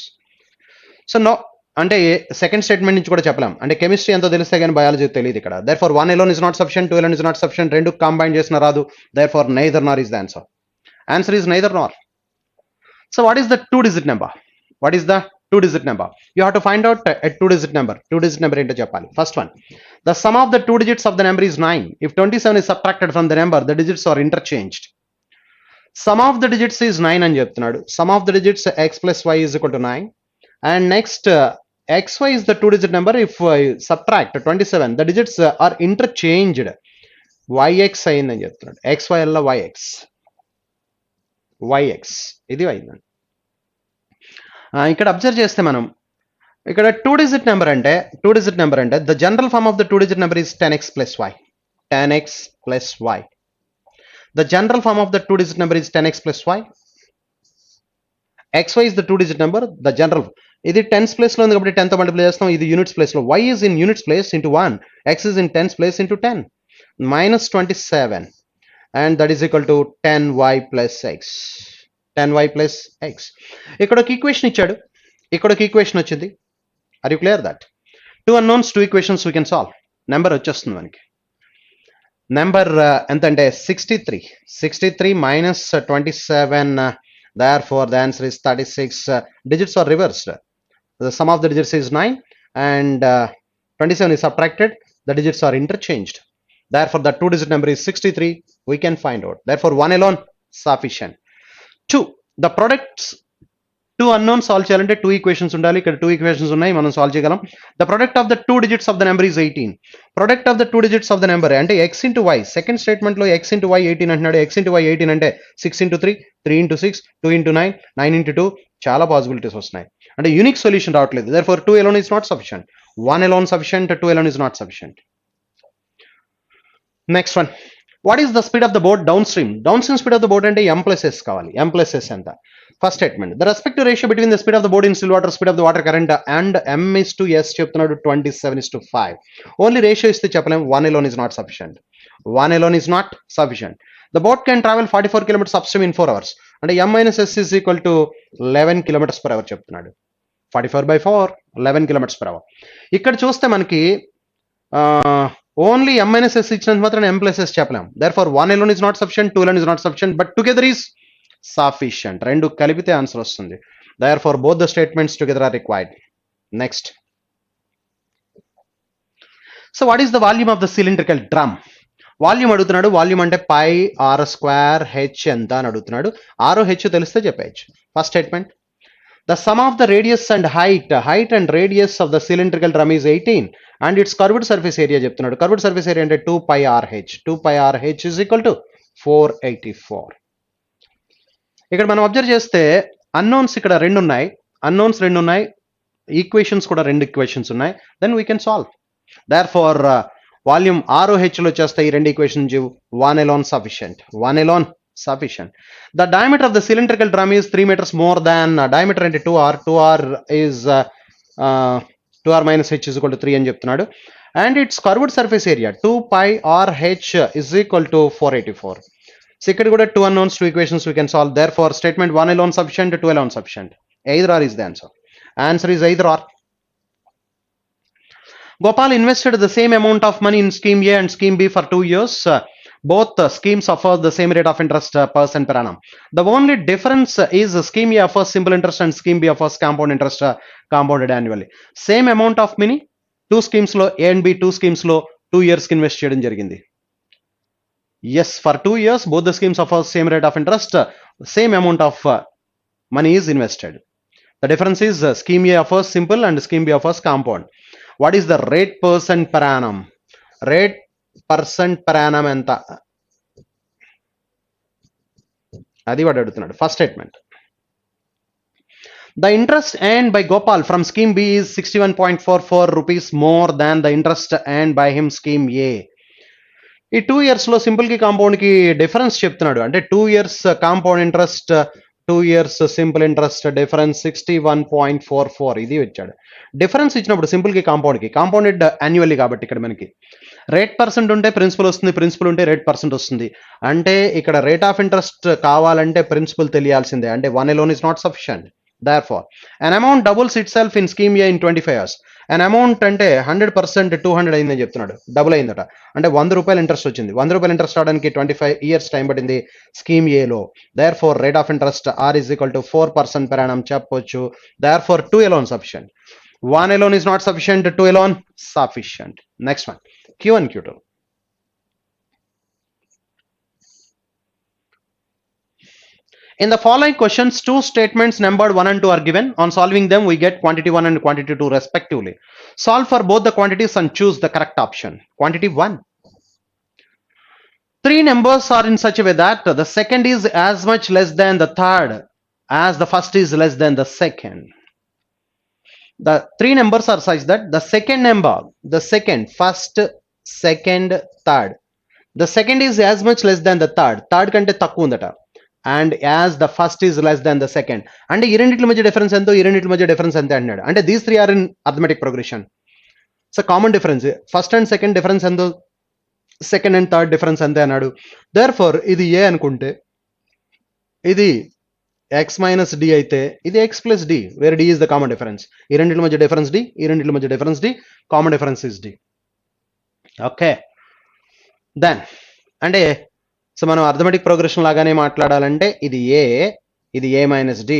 So no అంటే second statement నుంచి కూడా చెప్పలేం. అంటే chemistry ఎంతో తెలిస్తే కానీ బయాలజీ తెలియదు ఇక్కడ. Therefore 1 alone is not sufficient, 2 alone is not sufficient. రెండు కంబైన్ చేసిన రాదు. Therefore neither nor is the answer. Answer is neither nor. So what is the 2-digit number? What is the 2-digit number? You have to find out a 2-digit number. 2-digit number ఏంటో చెప్పాలి. First one, the sum of the 2 digits of the number is 9. If 27 is subtracted from the number, the digits are interchanged. Sum of the digits is 9 అని చెప్తున్నాడు. Sum of the digits x plus y is equal to 9. And next, xy is the 2-digit number. If subtract 27, the digits are interchanged. yx అయిందని చెప్తున్నాడు. xy అల్ల yx ఇది అయిందండి. ఇక్కడ observe చేస్తే మనం ఇక్కడ 2-digit నెంబర్ అంటే the general form of the 2-digit number is 10x plus y. 10x plus y. The general form of the 2-digit number is 10x plus y. xy is the 2-digit number. The general, ఇది tens place లో ఉంది కాబట్టి 10 తో multiply చేస్తాం. ఇది units place లో. y is in units place into 1, x is in tens place into 10. minus 27 and that is equal to 10y plus x. 10y plus x. ఇక్కడ ఒక ఈక్వేషన్ ఇచ్చాడు, ఇక్కడ ఒక ఈక్వేషన్ వచ్చింది. Are you clear that? 2 unknowns, 2 equations we can solve. Number వచ్చేస్తుంది మనకి. Number ఎంత అంటే 63 minus 27. Therefore the answer is 36. Digits are reversed. The sum of the digits is 9 and 27 is subtracted. The digits are interchanged. Therefore the 2-digit number is 63. We can find out. Therefore 1 alone sufficient. 2, the products, 2 unknowns solve చేయాలంటే 2 equations ఉండాలి. ఇక్కడ 2 equations ఉన్నాయి, మనం solve చేయగలం. The product of the 2 digits of the number is 18. Product of the 2 digits of the number అంటే x into y. Second statement లో x into y 18 అంటున్నాడు. x into y 18 అంటే 6 into 3, 3 into 6, 2 into 9, 9 into 2. చాలా possibilities వస్తున్నాయి. అంటే unique solution రావట్లేదు. Therefore 2 alone is not sufficient. 1 alone sufficient, 2 alone is not sufficient. Next one, what is the speed of the boat downstream? Downstream speed of the boat అంటే m plus s కావాలి. m plus s ఎంత? First statement, the respective ratio between the speed of the boat in still water, speed of the water current and m is to s చెప్తున్నాడు 27:5. Only ratio ఇస్తే చెప్పలేం. 1 alone is not sufficient. 1 alone is not sufficient. The boat can travel 44 kilometers upstream in 4 hours. అంటే m minus s is equal to 11 kilometers per hour చెప్తున్నాడు. 44/4, 11 kilometers per hour. ఇక్కడ చూస్తే మనకి only m minus s ఇచ్చినంత మాత్రం m plus s చెప్పలేం. Therefore 1 alone is not sufficient, 2 alone is not sufficient, but together is sufficient. రెండు కలిపితే answer వస్తుంది. Therefore both the statements together are required. Next. So what is the volume of the cylindrical drum? Volume అడుగుతున్నాడు. Volume అంటే పై r square h ఎంత అని అడుగుతున్నాడు. r h తెలిస్తే చెప్పేయచ్చు. First statement, the sum of the radius and height and radius of the cylindrical drum is 18 and its curved surface area చెప్తున్నాడు. curved surface area అంటే 2 pi r h. 2 pi r h is equal to 484. ఇక్కడ మనం observe చేస్తే unknowns ఇక్కడ రెండు ఉన్నాయి, equations కూడా 2 equations ఉన్నాయి. Then we can solve. Therefore volume r h లో చేస్తే ఈ 2 ఈక్వేషన్స్ 1 alone sufficient. 1 alone sufficient. The diameter of the cylindrical drum is 3 meters more than diameter into 2r. 2r is 2r minus h is equal to 3 అని చెప్తున్నాడు. And its curved surface area 2 pi r h is equal to 484. So ఇక్కడ కూడా 2 unknowns, 2 equations we can solve. Therefore statement 1 alone sufficient, 2 alone sufficient. Either or is the answer. Answer is either or. Gopal invested the same amount of money in scheme A and scheme B for 2 years. Both schemes offer the same rate of interest percent per annum. The only difference is scheme A offers simple interest and scheme B offers compound interest compounded annually. Same amount of money, two schemes lo A and B, two schemes lo 2 years ki invest cheyadam jarigindi. Yes, for 2 years both the schemes offer same rate of interest, same amount of money is invested. The difference is scheme A offers simple and scheme B offers compound. What is the rate percent per annum? Rate percent per annum enta? Adi vaadu adugutunnadu. First statement. The interest earned by Gopal from scheme B is 61.44 rupees more than the interest earned by him scheme A. ఈ 2 years లో simple కి compound కి difference చెప్తున్నాడు. అంటే 2 years compound interest, 2 years simple interest difference 61.44 ఇది వచ్చాడు. Difference ఇచ్చినప్పుడు simple కి కాంపౌండెడ్ యాన్యువల్లీ కాబట్టి ఇక్కడ మనకి రేట్ పర్సెంట్ ఉంటే ప్రిన్సిపల్ వస్తుంది, ప్రిన్సిపల్ ఉంటే రేట్ పర్సెంట్ వస్తుంది. అంటే ఇక్కడ రేట్ ఆఫ్ ఇంట్రెస్ట్ కావాలంటే ప్రిన్సిపల్ తెలియాల్సిందే. అంటే 1 alone is not sufficient. Therefore, an amount doubles itself in scheme A in 25 years. An amount అంటే 100% 200 అయిందని చెప్తున్నాడు, డబుల్ అయిందట. అంటే 100 రూపాయలు ఇంట్రెస్ట్ వచ్చింది. 100 రూపాయలు ఇంట్రెస్ట్ రావడానికి 25 years టైం పడింది స్కీమ్ ఏలో. Therefore, rate of interest R is equal to 4% per annum చెప్పొచ్చు. Therefore, 2 alone sufficient. 1 alone is not sufficient, 2 alone sufficient. Next one, Q1, Q2. In the following questions, two statements numbered 1 and 2 are given. On solving them, we get quantity 1 and quantity 2 respectively. Solve for both the quantities and choose the correct option. Quantity 1. Three numbers are in such a way that the second is as much less than the third as the first is less than the second. The three numbers are such that the second number, the second, first, second, third. The second is as much less than the third. Third kante takku undata. And as the first is less than the second. And ఈ రెండిట్ల మధ్య difference ఎంతో, ఈ రెండిట్ల మధ్య difference ఎంత అన్నాడు. అంటే these three are in arithmetic progression. So common difference first and second difference ఎంతో, సెకండ్ అండ్ థర్డ్ డిఫరెన్స్ అంతే అన్నాడు. దేర్ ఫోర్ ఇది ఏ అనుకుంటే ఇది ఎక్స్ మైనస్ డి అయితే ఇది X plus D, where D is the common difference. ఈ రెండిట్ల మధ్య డిఫరెన్స్ డి, ఈ రెండిట్ల మధ్య difference D, common difference is D. Okay, then అంటే సో మనం అర్థమెటిక్ ప్రోగ్రెషన్ లాగానే మాట్లాడాలంటే ఇది ఏ మైనస్ డి,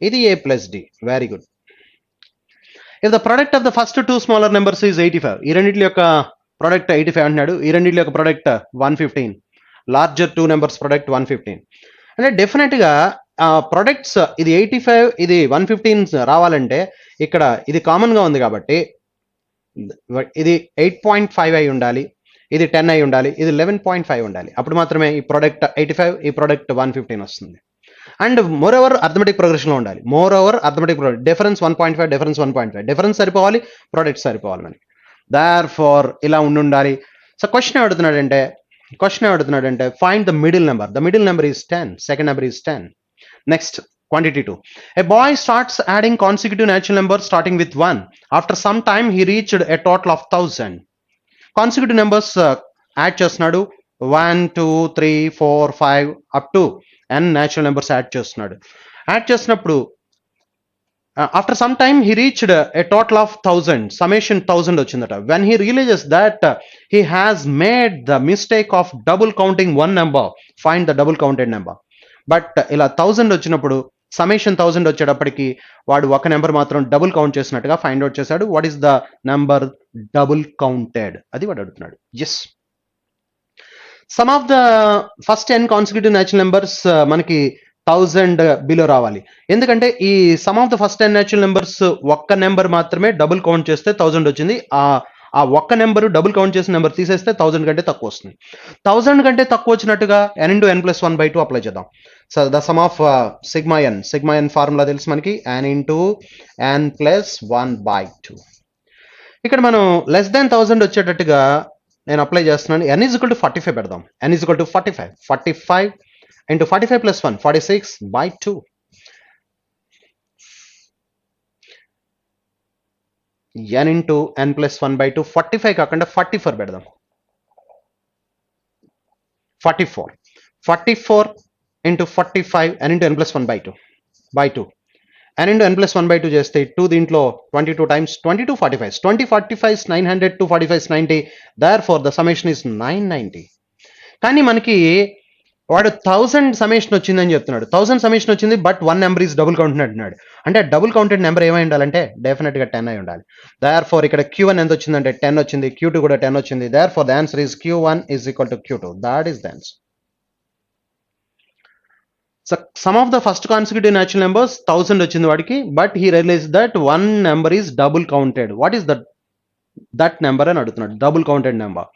ఇది A plus D. Very good. If the product of the first two smaller numbers is 85, ఈ రెండింటి యొక్క ప్రొడక్ట్ 85 అంటున్నాడు. ఈ రెండింటి యొక్క product 115, larger two numbers product 115. అంటే డెఫినెట్ గా ప్రొడక్ట్స్ ఇది 85 ఇది 115 రావాలంటే ఇక్కడ ఇది కామన్ గా ఉంది కాబట్టి ఇది 8.5 అయి ఉండాలి, ఇది 10 అయి ఉండాలి, ఇది 11.5 ఉండాలి. అప్పుడు మాత్రమే ఈ ప్రొడక్ట్ 85, ఈ ప్రొడక్ట్ 115 వస్తుంది. And moreover arithmetic progression లో ఉండాలి. Moreover arithmetic difference 1.5, difference 1.5, difference సరిపోవాలి, ప్రొడక్ట్ సరిపోవాలి మనకి. దేర్ ఫోర్ ఇలా ఉండాలి. సో క్వశ్చన్ ఏమడుతున్నాడంటే find the middle number. The middle number is 10, second number is 10. Next quantity 2. A boy starts adding consecutive natural numbers starting with 1. After some time he reached a total of 1000. Consecutive numbers add చేస్తున్నాడు. 1, 2, 3, 4, 5 up to n natural numbers add చేస్తున్నాడు. Add చేసినప్పుడు after some time he reached a total of 1000, summation 1000 వచ్చిందట. When he realises that he has made the mistake of double counting one number, find the double counted number. But ఇలా 1000 వచ్చినప్పుడు సಮೇషన్ 1000 వచ్చేటప్పటికి వాడు ఒక number మాత్రం double count చేసినట్టుగా find out చేశాడు. What is the number double counted, అది వాడు అడుగుతున్నాడు. Yes, sum of the first 10 consecutive natural numbers మనకి 1000 బిలో రావాలి. ఎందుకంటే ఈ sum of the first 10 natural numbers ఒక్క నెంబర్ మాత్రమే డబుల్ కౌంట్ చేస్తే 1000 వచ్చింది. ఆ ఒక్క నెంబర్ డబుల్ కౌంట్ చేసిన నెంబర్ తీసేస్తే 1000 కంటే తక్కువ వస్తుంది. 1000 కంటే తక్కువ వచ్చినట్టుగా n into n plus 1/2 apply చేద్దాం. So the sum of sigma n formula తెలుసు మనకి, n into n plus 1/2. ఇక్కడ మనం లెస్ దాన్ 1000 వచ్చేటట్టుగా నేను అప్లై చేస్తున్నాను. n is equal to 45 పెడదాం. n is equal to 45 into 45 plus 1, 46/2. n into n plus 1/2, 45 కాకుండా 44 పెడదాం. 44 into 45, n into n plus 1/2. n into n plus 1 by 2 చేస్తే 2 దీంట్లో 22 times 22 45 20 45 is 900 2 45 is 90, therefore the summation is 990. కానీ మనకి వాడు 1000 summation వచ్చిందని చెప్తున్నాడు, 1000 సమేషన్ వచ్చింది but one number is double counted అంటున్నాడు. అంటే డబుల్ కౌంటెడ్ నెంబర్ ఏమై ఉండాలంటే డెఫినెట్ గా 10 అయి ఉండాలి. దేర్ ఫోర్ ఇక్కడ Q1 ఎంత వచ్చిందంటే 10 వచ్చింది, Q2 కూడా 10 వచ్చింది. Therefore the answer is Q1 is equal to Q2. That is the answer. So sum of the first consecutive natural numbers 1000 వచ్చింది వాడికి, but he realized that one number is double counted. What is that number అని అడుగుతున్నాడు, double counted number.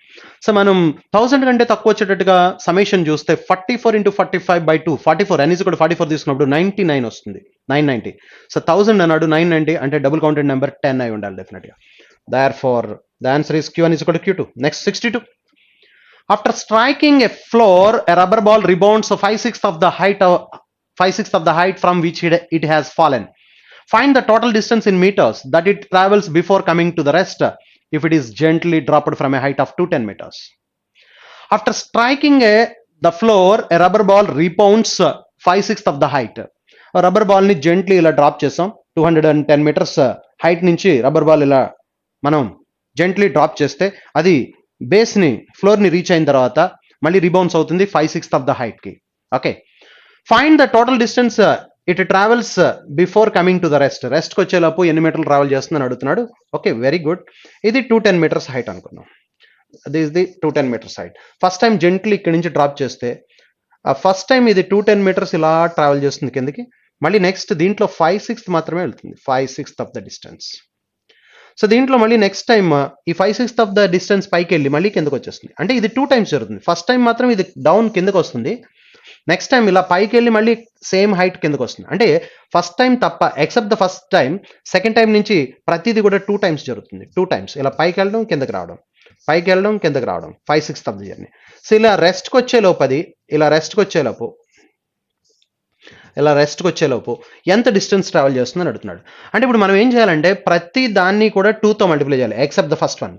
So మనం 1000 కంటే తక్కువ వచ్చేటట్టుగా summation చూస్తే 44 into 45 by 2 44 n is equal to 44 తీసుకున్నప్పుడు 99 వస్తుంది, 990. సో 1000 అన్నాడు 990 అంటే డబుల్ కౌంటెడ్ నెంబర్ 10 అయి ఉండాలి డెఫినెట్ గా. Therefore the answer is Q1 is equal to Q2. Next 62. After striking a floor, a rubber ball rebounds 5/6 of the height from which it has fallen. Find the total distance in meters that it travels before coming to the rest if it is gently dropped from a height of 210 meters. After striking the floor, a rubber ball rebounds 5/6 of the height. Rubber ball ని gently ఇలా drop చేసాం, 210 metres height నుంచి rubber ball ఇలా మనం gently drop చేస్తే అది base ని floor ని రీచ్ అయిన తర్వాత మళ్ళీ రిబౌన్స్ అవుతుంది 5/6 of the height కి. Okay, find the total distance it travels before coming to the rest కి వచ్చేలోపు ఎన్ని మీటర్లు ట్రావెల్ చేస్తుందని అడుగుతున్నాడు. Okay, very good. ఇది 210 మీటర్స్ హైట్ అనుకున్నాం. This the 210 metres height. First time gently ఇక్కడి నుంచి డ్రాప్ చేస్తే ఫస్ట్ టైం ఇది 210 మీటర్స్ ఇలా ట్రావెల్ చేస్తుంది కిందకి, మళ్ళీ నెక్స్ట్ దీంట్లో 5/6 మాత్రమే వెళ్తుంది, 5/6 of the distance. సో దీంట్లో మళ్ళీ నెక్స్ట్ టైం ఈ 5/6 of the distance పైకి వెళ్ళి మళ్ళీ కిందకు వచ్చేస్తుంది. అంటే ఇది 2 times జరుగుతుంది. ఫస్ట్ టైం మాత్రం ఇది డౌన్ కిందకు వస్తుంది, నెక్స్ట్ టైం ఇలా పైకి వెళ్ళి మళ్ళీ సేమ్ హైట్ కిందకు వస్తుంది. అంటే ఫస్ట్ టైం తప్ప except the first time, second time నుంచి ప్రతిదీ కూడా 2 times జరుగుతుంది. 2 times ఇలా పైకి వెళ్ళడం కిందకి రావడం, పైకి వెళ్ళడం కిందకి రావడం, 5/6 of the journey. సో ఇలా రెస్ట్కి వచ్చేలోపు అది ఇలా రెస్ట్కి వచ్చేలోపు ఎంత డిస్టెన్స్ ట్రావెల్ చేస్తుందని అడుగుతున్నాడు. అంటే ఇప్పుడు మనం ఏం చేయాలంటే ప్రతి దాన్ని కూడా 2తో మల్టిప్లై చేయాలి ఎక్సెప్ట్ ద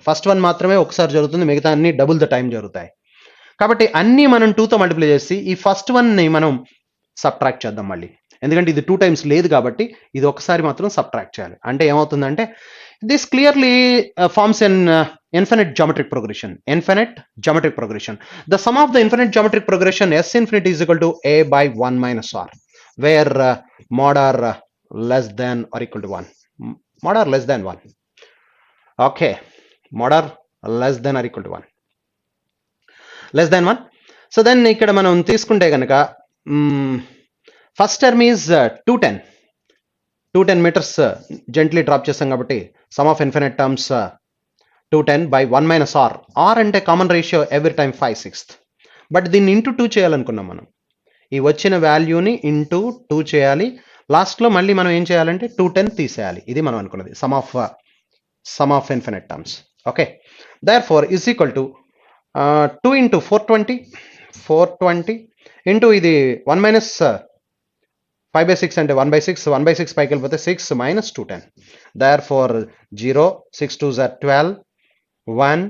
ఫస్ట్ వన్ మాత్రమే ఒకసారి జరుగుతుంది, మిగతా అన్ని డబుల్ ద టైం జరుగుతాయి. కాబట్టి అన్ని మనం 2తో మల్టిప్లై చేసి ఈ ఫస్ట్ వన్ ని మనం సబ్ట్రాక్ట్ చేద్దాం మళ్ళీ, ఎందుకంటే ఇది 2 times లేదు కాబట్టి ఇది ఒకసారి మాత్రం సబ్ట్రాక్ట్ చేయాలి. అంటే ఏమవుతుందంటే this clearly forms an infinite geometric progression. The sum of the infinite geometric progression S infinity is equal to A by 1 minus R, where mod are less than or equal to 1. Mod are less than 1. Okay, mod are less than or equal to 1. Less than 1. So then ఇక్కడ మనం తీసుకుంటే కనుక first term is 210 metres gently drop చేస్తాం కాబట్టి sum of infinite terms 210 by 1 minus R. R అంటే common ratio every time 5/6. But దీన్ని into 2 చేయాలనుకున్నాం మనం. ఈ వచ్చిన వాల్యూని ఇంటూ 2 చేయాలి, లాస్ట్లో మళ్ళీ మనం ఏం చేయాలంటే 210 తీసేయాలి. ఇది మనం అనుకున్నది some of infinite terms. Okay, therefore is equal to 2 into 420 into ఇది 1 minus 5/6 అంటే 1/6, 1/6 పైకి వెళ్ళిపోతే 6 minus 210. Therefore 0, 6 2s are 12, 1,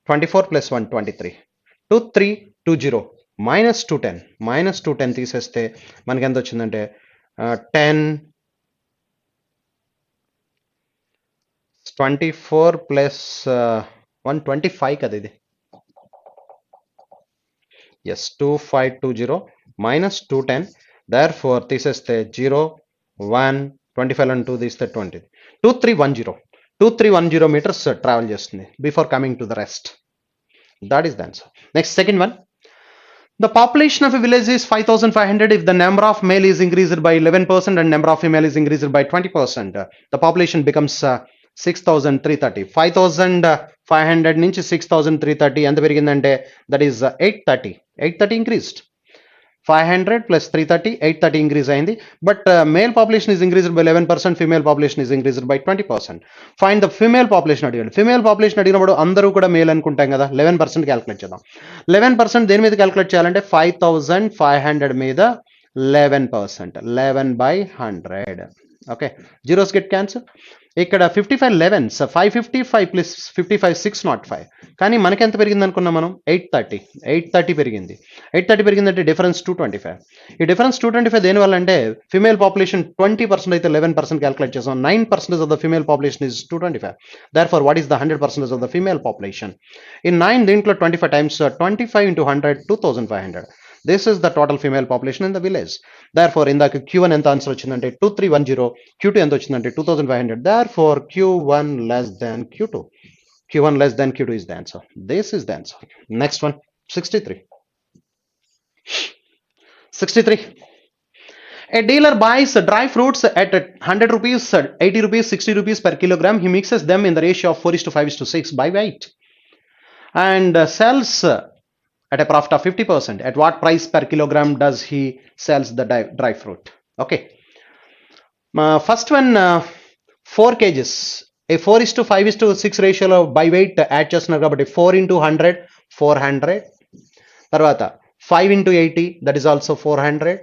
24 plus 1 23, 2320 minus 210 తీసేస్తే మనకి ఎంత వచ్చిందంటే 10, 24 plus 125 కదా ఇది. Yes, 2520 minus 210. Therefore తీసేస్తే 0, 1, 25 and 2 తీస్తే 20, 2310 meters travel చేస్తుంది before coming to the rest. That is the answer. Next, second one. The population of a village is 5,500 if the number of male is increased by 11% and number of female is increased by 20%. The population becomes 6,330. 5,500 నుంచి 6,330 ఎంత పెరిగిందంటే that is 830 increased. 500 plus 330, 830 increase అయింది. But male population is increased by 11%, female population is increased by 20%. Find the female population అడిగాడు. Female population అడిగినప్పుడు అందరూ కూడా male అనుకుంటాం కదా, 11% calculate చేద్దాం. 11% దేని మీద క్యాలిక్యులేట్ చేయాలంటే 5,500 మీద 11%, 11/100. Okay, zeros get cancer. ఇక్కడ 55 11s, 555 plus 55 605. కానీ మనకి ఎంత పెరిగింది అనుకున్నాం మనం 830 పెరిగింది. 830 పెరిగిందంటే డిఫరెన్స్ 225. ఈ డిఫరెన్స్ 225 దేనివల్ల అంటే ఫిమేల్ పాపులేషన్ 20% అయితే 11% క్యాలిక్యులేట్ చేసాం. 9% of the female population is 225. Therefore, what is the 100% of the female population? In 9 దీంట్లో 25 times 25 into 100 2500. This is the total female population in the village. Therefore, ఇందాక Q1 ఎంత answer వచ్చిందంటే 2310, Q2 ఎంత వచ్చిందంటే 2500. Therefore, Q1 less than Q2. Q1 less than Q2 is the answer. This is the answer. Next one, 63. 63. A dealer buys dry fruits at 100 rupees, 80 rupees, 60 rupees per kilogram. He mixes them in the ratio of 4:5:6 by weight and sells at a profit of 50%. At what price per kilogram does he sells the dry fruit? Okay. First one, 4 kgs. A 4:5:6 రేషియోలో by weight add చేస్తున్నారు కాబట్టి 4 into 100 400. తర్వాత 5 into 80 that is also 400.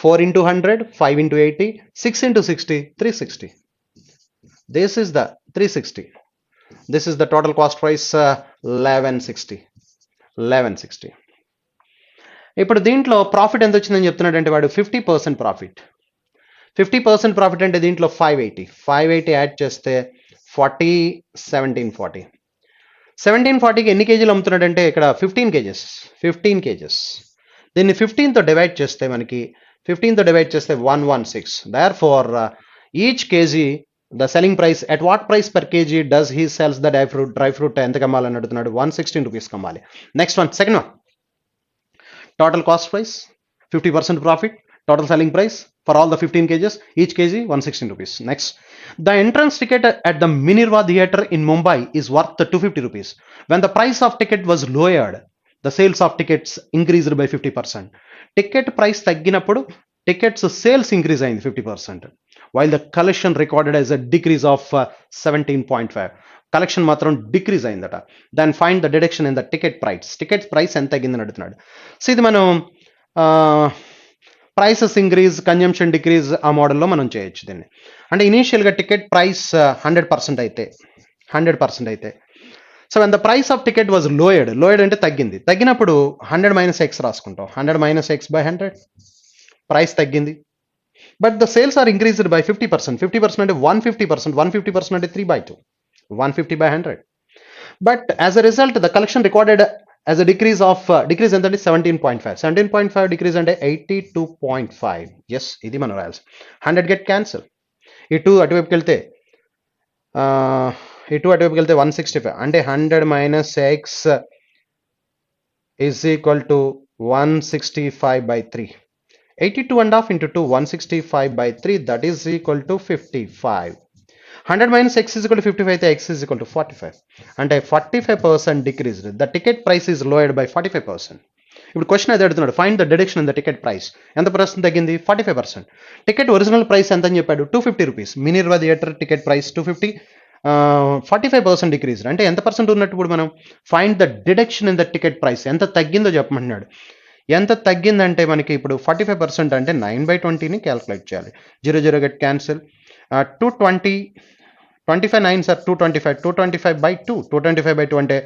4 into 100 5 into 80 6 into 60 360. This is the 360. This is the total cost price 1160. ఇప్పుడు దీంట్లో profit ఎంత వచ్చిందని చెప్తున్నాడు అంటే వాడు 50% ప్రాఫిట్. 50% ప్రాఫిట్ అంటే దీంట్లో 580 యాడ్ చేస్తే 40 1740. 1740కి ఎన్ని కేజీలు అమ్ముతున్నాడు అంటే ఇక్కడ 15 కేజెస్. దీన్ని 15తో డివైడ్ చేస్తే మనకి 116. Therefore, each kg the selling price at what price per kg does he sells the dry fruit ఎంత కమ్మాలని అడుగుతున్నాడు 116 రూపీస్ కమ్మాలి. Next one, second one, total cost price 50% profit, total selling price for all the 15 kgs, each kg 116 rupees. Next, the entrance ticket at the Minerva Theatre in Mumbai is worth 250 rupees. When the price of ticket was lowered, the sales of tickets increased by 50%. Ticket price తగ్గినప్పుడు tickets sales increase అయింది 50%, while the collection recorded as a decrease of 17.5. Collection మాత్రం decrease అయిందట. దాన్ని find the deduction in the ticket price ఎంత తగ్గిందని అడుగుతున్నాడు. So ఇది మనం ప్రైసెస్ ఇంక్రీజ్ కన్జంప్షన్ డిక్రీజ్ ఆ మోడల్లో మనం చేయొచ్చు దీన్ని. అంటే ఇనీషియల్గా టికెట్ ప్రైస్ 100% అయితే so when the price of ticket was lowered అంటే తగ్గినప్పుడు 100 - x రాసుకుంటాం. 100 - x by 100 ప్రైస్ తగ్గింది. But the sales are increased by 50%. 50% అంటే 150%. 150% అంటే 3/2. 150 by 100. But as a result the collection recorded as a decrease ఎంతంటే 17.5. 17.5 decrease అంటే 82.5. Yes, ఇది మనం రాయాల్సి. 100 గెట్ క్యాన్సిల్. ఈ 2 అటువైపుకి వెళ్తే 165 అంటే 100 - x is equal to 165/3. 82.5 into 2 165/3 that is equal to 55. 100 - x is equal to 55 అయితే x is equal to 45 అంటే 45% decreased. The ticket price is lowered by 45%. ఇప్పుడు క్వశ్చన్ అయితే అడుగుతున్నాడు, find the deduction in the ticket price. ఎంత percent తగ్గింది? 45%. Ticket original price ఎంత అని చెప్పాడు? 250 rupees. Minerva theatre ticket price 250. 45% decrease అంటే ఎంత పర్సెంట్ ఉన్నట్టు? ఇప్పుడు మనం find the deduction in the ticket price ఎంత తగ్గిందో చెప్పమంటున్నాడు. ఎంత తగ్గిందంటే మనకి ఇప్పుడు 45% అంటే 9/20ని క్యాల్కులేట్ చేయాలి. 0 గెట్ క్యాన్సిల్. 220 25 9s are 225. 225/2. 225/2 అంటే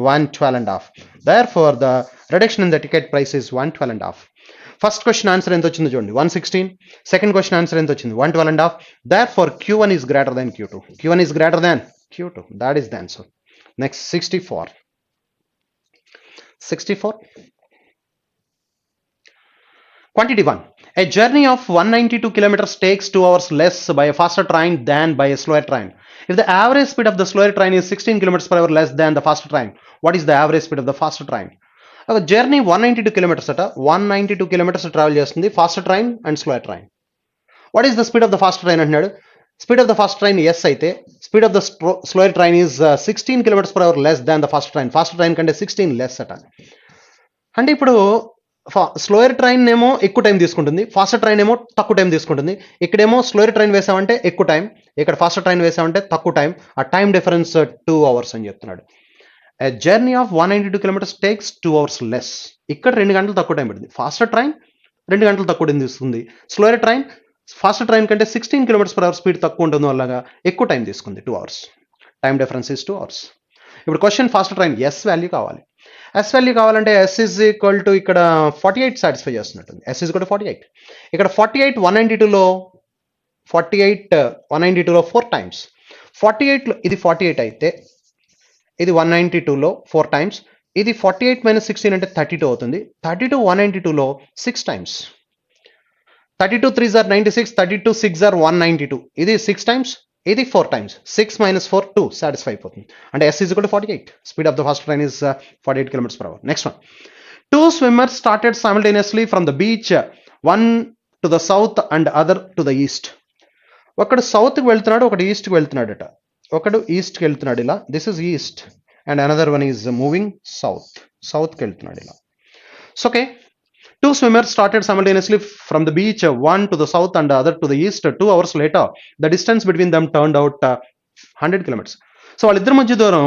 112.5. Therefore, the reduction in the ticket price is 112.5. First question answer ఎంత వచ్చిందో చూడండి, 116. సెకండ్ క్వశ్చన్ ఆన్సర్ ఎంత వచ్చింది? 112.5. Therefore, Q1 is greater than Q2. Q1 is greater than Q2. That is the answer. Next, 64. Quantity 1. A journey of 192 kilometers takes 2 hours less by a faster train than by a slower train. If the average speed of the slower train is 16 kilometers per hour less than the faster train, what is the average speed of the faster train? ఒక journey 192 kilometers అట. 192 kilometers travel చేస్తుంది faster train and slower train. What is the speed of the fast train అంటున్నాడు. Speed of the fast train S అయితే speed of the slower train is 16 kilometers per hour less than the fast train. Fast train కంటే 16 less అట. అంటే ఇప్పుడు slower train ఏమో ఎక్కువ time తీసుకుంటుంది, faster train ఏమో తక్కువ టైం తీసుకుంటుంది. ఇక్కడేమో స్లోయర్ ట్రైన్ వేసామంటే ఎక్కువ టైం, ఇక్కడ ఫాస్టర్ ట్రైన్ వేసామంటే తక్కువ టైం. ఆ టైం డిఫరెన్స్ 2 hours అని చెప్తున్నాడు. A journey of 192 kilometers takes 2 hours less. ఇక్కడ 2 గంటలు తక్కువ టైం పడుతుంది. ఫాస్టర్ ట్రైన్ 2 గంటలు తక్కువ టైం తీసుకుంది. స్లోయర్ ట్రైన్ ఫాస్టర్ ట్రైన్ కంటే 16 kilometers per hour స్పీడ్ తక్కువ ఉంటుంది వల్లగా ఎక్కువ టైం తీసుకుంది. 2 hours. Time difference is 2 hours. ఇప్పుడు question fast train S value కావాలి. ఎస్ వాల్యూ కావాలంటే ఎస్ ఈజ్ ఈక్వల్ టు ఇక్కడ 48 సాటిస్ఫై చేస్తున్నట్టుంది. S is equal to 48. ఇక్కడ 48 192లో 4 టైమ్స్. 48లో ఇది 48 అయితే ఇది 192లో 4 టైమ్స్. ఇది 48 మైనస్ 16 అంటే 32 అవుతుంది. 32 192లో 6 times. 32 3s are 96, 32 6s are 192. ఇది 6 టైమ్స్, ఇది 4 టైమ్స్. 6 minus 4 2 సాటిస్ఫై అయిపోతుంది. అంటే S is equal to 48. Speed of the fast train is 48 kilometers per hour. Next one. Two swimmers started simultaneously from the beach, one to the south and other to the east. ఒకడు సౌత్కి వెళ్తున్నాడు, ఒకడు ఈస్ట్కి వెళ్తున్నాడట. ఒకడు ఈస్ట్కి వెళ్తున్నాడు ఇలా, this is east, and another one is moving సౌత్కి వెళ్తున్నాడు ఇలా. So okay, two swimmers started simultaneously from the beach, one to the south and the other to the east. 2 hours later, the distance between them turned out 100 kilometers. So వాళ్ళిద్దరి మధ్య దూరం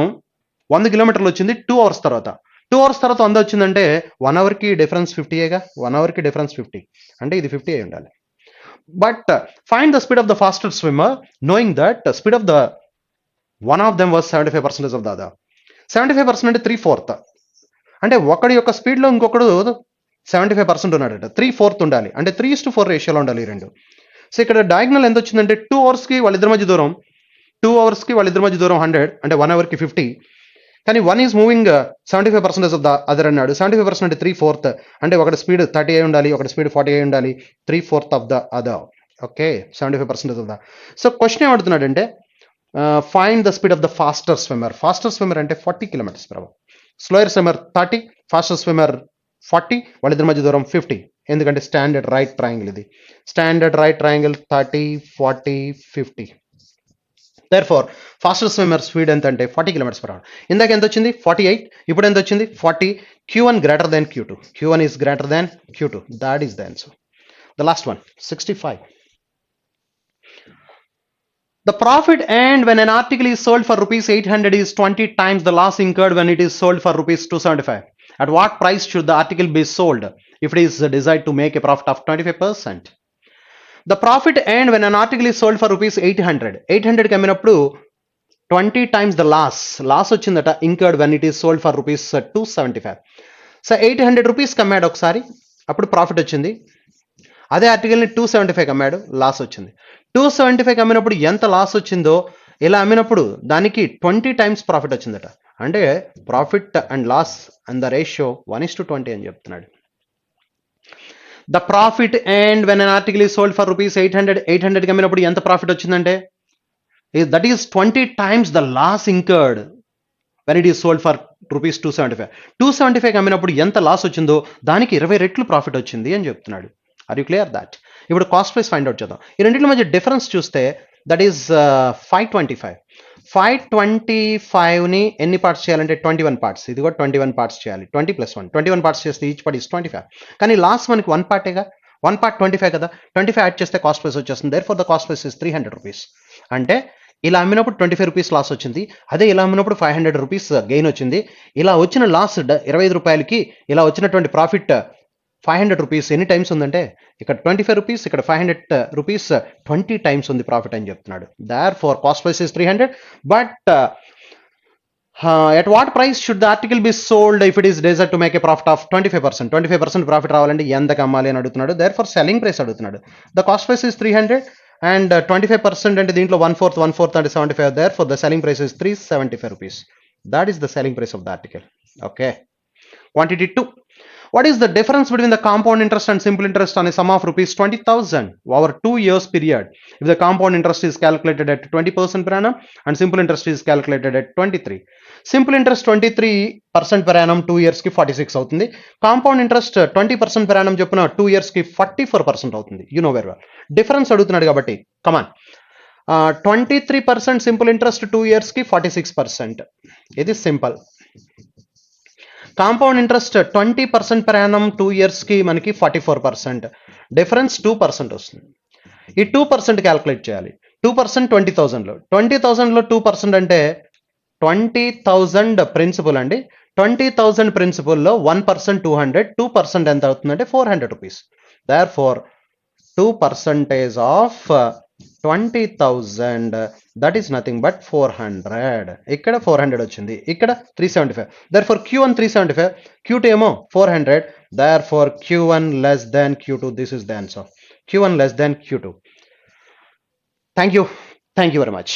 100 కిలోమీటర్లు వచ్చింది 2 hours తర్వాత. 2 hours తర్వాత 100 వచ్చిందంటే 1 అవర్కి difference 50ఏగా, 1 అవర్కి difference 50 అంటే ఇది 50 అయి ఉండాలి. But find the speed of the faster swimmer knowing that speed of the one of them was 75% of the other. 75% అంటే 3/4. అంటే ఒకడి యొక్క స్పీడ్లో ఇంకొకడు 75% ఉన్నాడట. 3/4 ఉండాలి, అంటే 3:4 రేషియోలో ఉండాలి ఈ రెండు. సో ఇక్కడ డయాగ్నల్ ఎంత వచ్చిందంటే 2 అవర్స్కి వాళ్ళిద్దరి మధ్య దూరం 100, అంటే 1 అవర్కి 50. కానీ one is moving 75% of the other అన్నాడు. 75% అంటే 3/4, అంటే ఒకటి స్పీడ్ 30 అయి ఉండాలి, ఒకటి స్పీడ్ 40 అయి ఉండాలి. 3/4 of the other. Okay, 75% of the. So question ఏమడుతున్నాడంటే find the speed of the faster swimmer. Faster swimmer అంటే 40 kilometers per hour. Slower swimmer 30, faster swimmer 40, వాళ్ళిద్దరి మధ్య దూరం 50. ఎందుకంటే స్టాండర్డ్ రైట్ ట్రయాంగిల్ ఇది. Standard right triangle 30, 40, 50. Therefore faster swimmer speed ఎంత అంటే 40 kilometers per hour. ఇందాక ఎంత వచ్చింది 48, ఇప్పుడు ఎంత వచ్చింది 40. Q1 greater than Q2. Q1 is greater than Q2. That is the answer. The last one, 65. The profit earned when an article is sold for rupees 800 is 20 times the loss incurred when it is sold for rupees 275. At what price should the article be sold if it is desired to make a profit of 25%? The profit earned when an article is sold for rupees 800. 800 కమ్మినప్పుడు 20 times the loss వచ్చిందట incurred when it is sold for rupees 275. So 800 rupees కమ్మాడు ఒకసారి, అప్పుడు profit వచ్చింది. అదే ఆర్టికల్ని 275 కమ్మాడు, loss వచ్చింది. 275 కమ్మినప్పుడు ఎంత loss వచ్చిందో ఇలా అమ్మినప్పుడు దానికి 20 times ప్రాఫిట్ వచ్చిందట. అంటే profit and loss and the ratio 1:20 అని చెప్తున్నాడు. The profit and when an article is sold for rupees 800 కమ్మినప్పుడు ఎంత ప్రాఫిట్ వచ్చిందంటే that is 20 times the loss incurred when it is sold for rupees 275. 275 కమ్మినప్పుడు ఎంత loss వచ్చిందో దానికి 20 రెట్లు ప్రాఫిట్ వచ్చింది అని చెప్తున్నాడు. Are you clear that? ఇప్పుడు కాస్ట్ ప్రైస్ ఫైండ్ అవుట్ చేద్దాం. ఈ రెండింటి మధ్య డిఫరెన్స్ చూస్తే దట్ ఈస్ 525. 525ని ఎన్ని పార్ట్స్ చేయాలంటే 21 parts. ఇది కూడా 21 parts చేయాలి. 20 + 1 21 parts చేస్తే ఈచ్ పార్ట్ ఈస్ 25. కానీ లాస్ట్ మనకి 1 పార్టేగా, 1 part 25 కదా, 25 యాడ్ చేస్తే కాస్ట్ ప్రైస్ వచ్చేస్తుంది. There for the cost price is 300 rupees. అంటే ఇలా అమ్మినప్పుడు 25 rupees లాస్ వచ్చింది, అదే ఇలా అమ్మినప్పుడు 500 rupees గెయిన్ వచ్చింది. ఇలా వచ్చిన లాస్ 25 రూపాయలకి ఇలా వచ్చినటువంటి ప్రాఫిట్ 500 rupees ఎన్ని టైమ్స్ ఉందంటే ఇక్కడ 25 rupees, ఇక్కడ 500 rupees 20 times ఉంది ప్రాఫిట్ అని చెప్తున్నాడు. Therefore cost price is 300. But at what price should the article be sold if it is desired to make a profit of 25%? 25% profit రావాలంటే ఎంతకు అమ్మాలి అని అడుగుతున్నాడు. దేర్ ఫర్ సెల్లింగ్ ప్రైస్ అడుగుతున్నాడు. The cost price is 300 and 25% అంటే దీంట్లో 1/4 అంటే 75. దేర్ ఫర్ ద సెల్లింగ్ ప్రైస్ ఇస్ 375 rupees. That is the selling price of the article. Okay. Quantity 2. What is the difference between the compound interest and simple interest on a sum of rupees 20,000 over 2 years period if the compound interest is calculated at 20% per annum and simple interest is calculated at 23? Simple interest 23% per annum 2 years కి 46 అవుతుంది. Compound interest 20% per annum చొప్పున 2 years కి 44% అవుతుంది. You know very well. Difference అడుగుతున్నాడు కాబట్టి కమాన్. 23% simple interest 2 years కి 46%. ఇది simple. Compound interest 20% per annum 2 years కి మనకి 44%. డిఫరెన్స్ 2% వస్తుంది. ఈ 2% క్యాలిక్యులేట్ చేయాలి. 2% 20,000లో 20,000లో 2% అంటే 20,000 ప్రిన్సిపల్ అండి. 20,000 ప్రిన్సిపల్లో 1% 200, 2% ఎంత అవుతుందంటే 400 rupees. Therefore 2% of 20,000, that is nothing but 400. ఇక్కడ 400 వచ్చింది, ఇక్కడ 375. Therefore Q1 375, Q2 ఏమో 400. Therefore Q1 less than Q2. This is the answer. Q1 less than Q2. Thank you very much.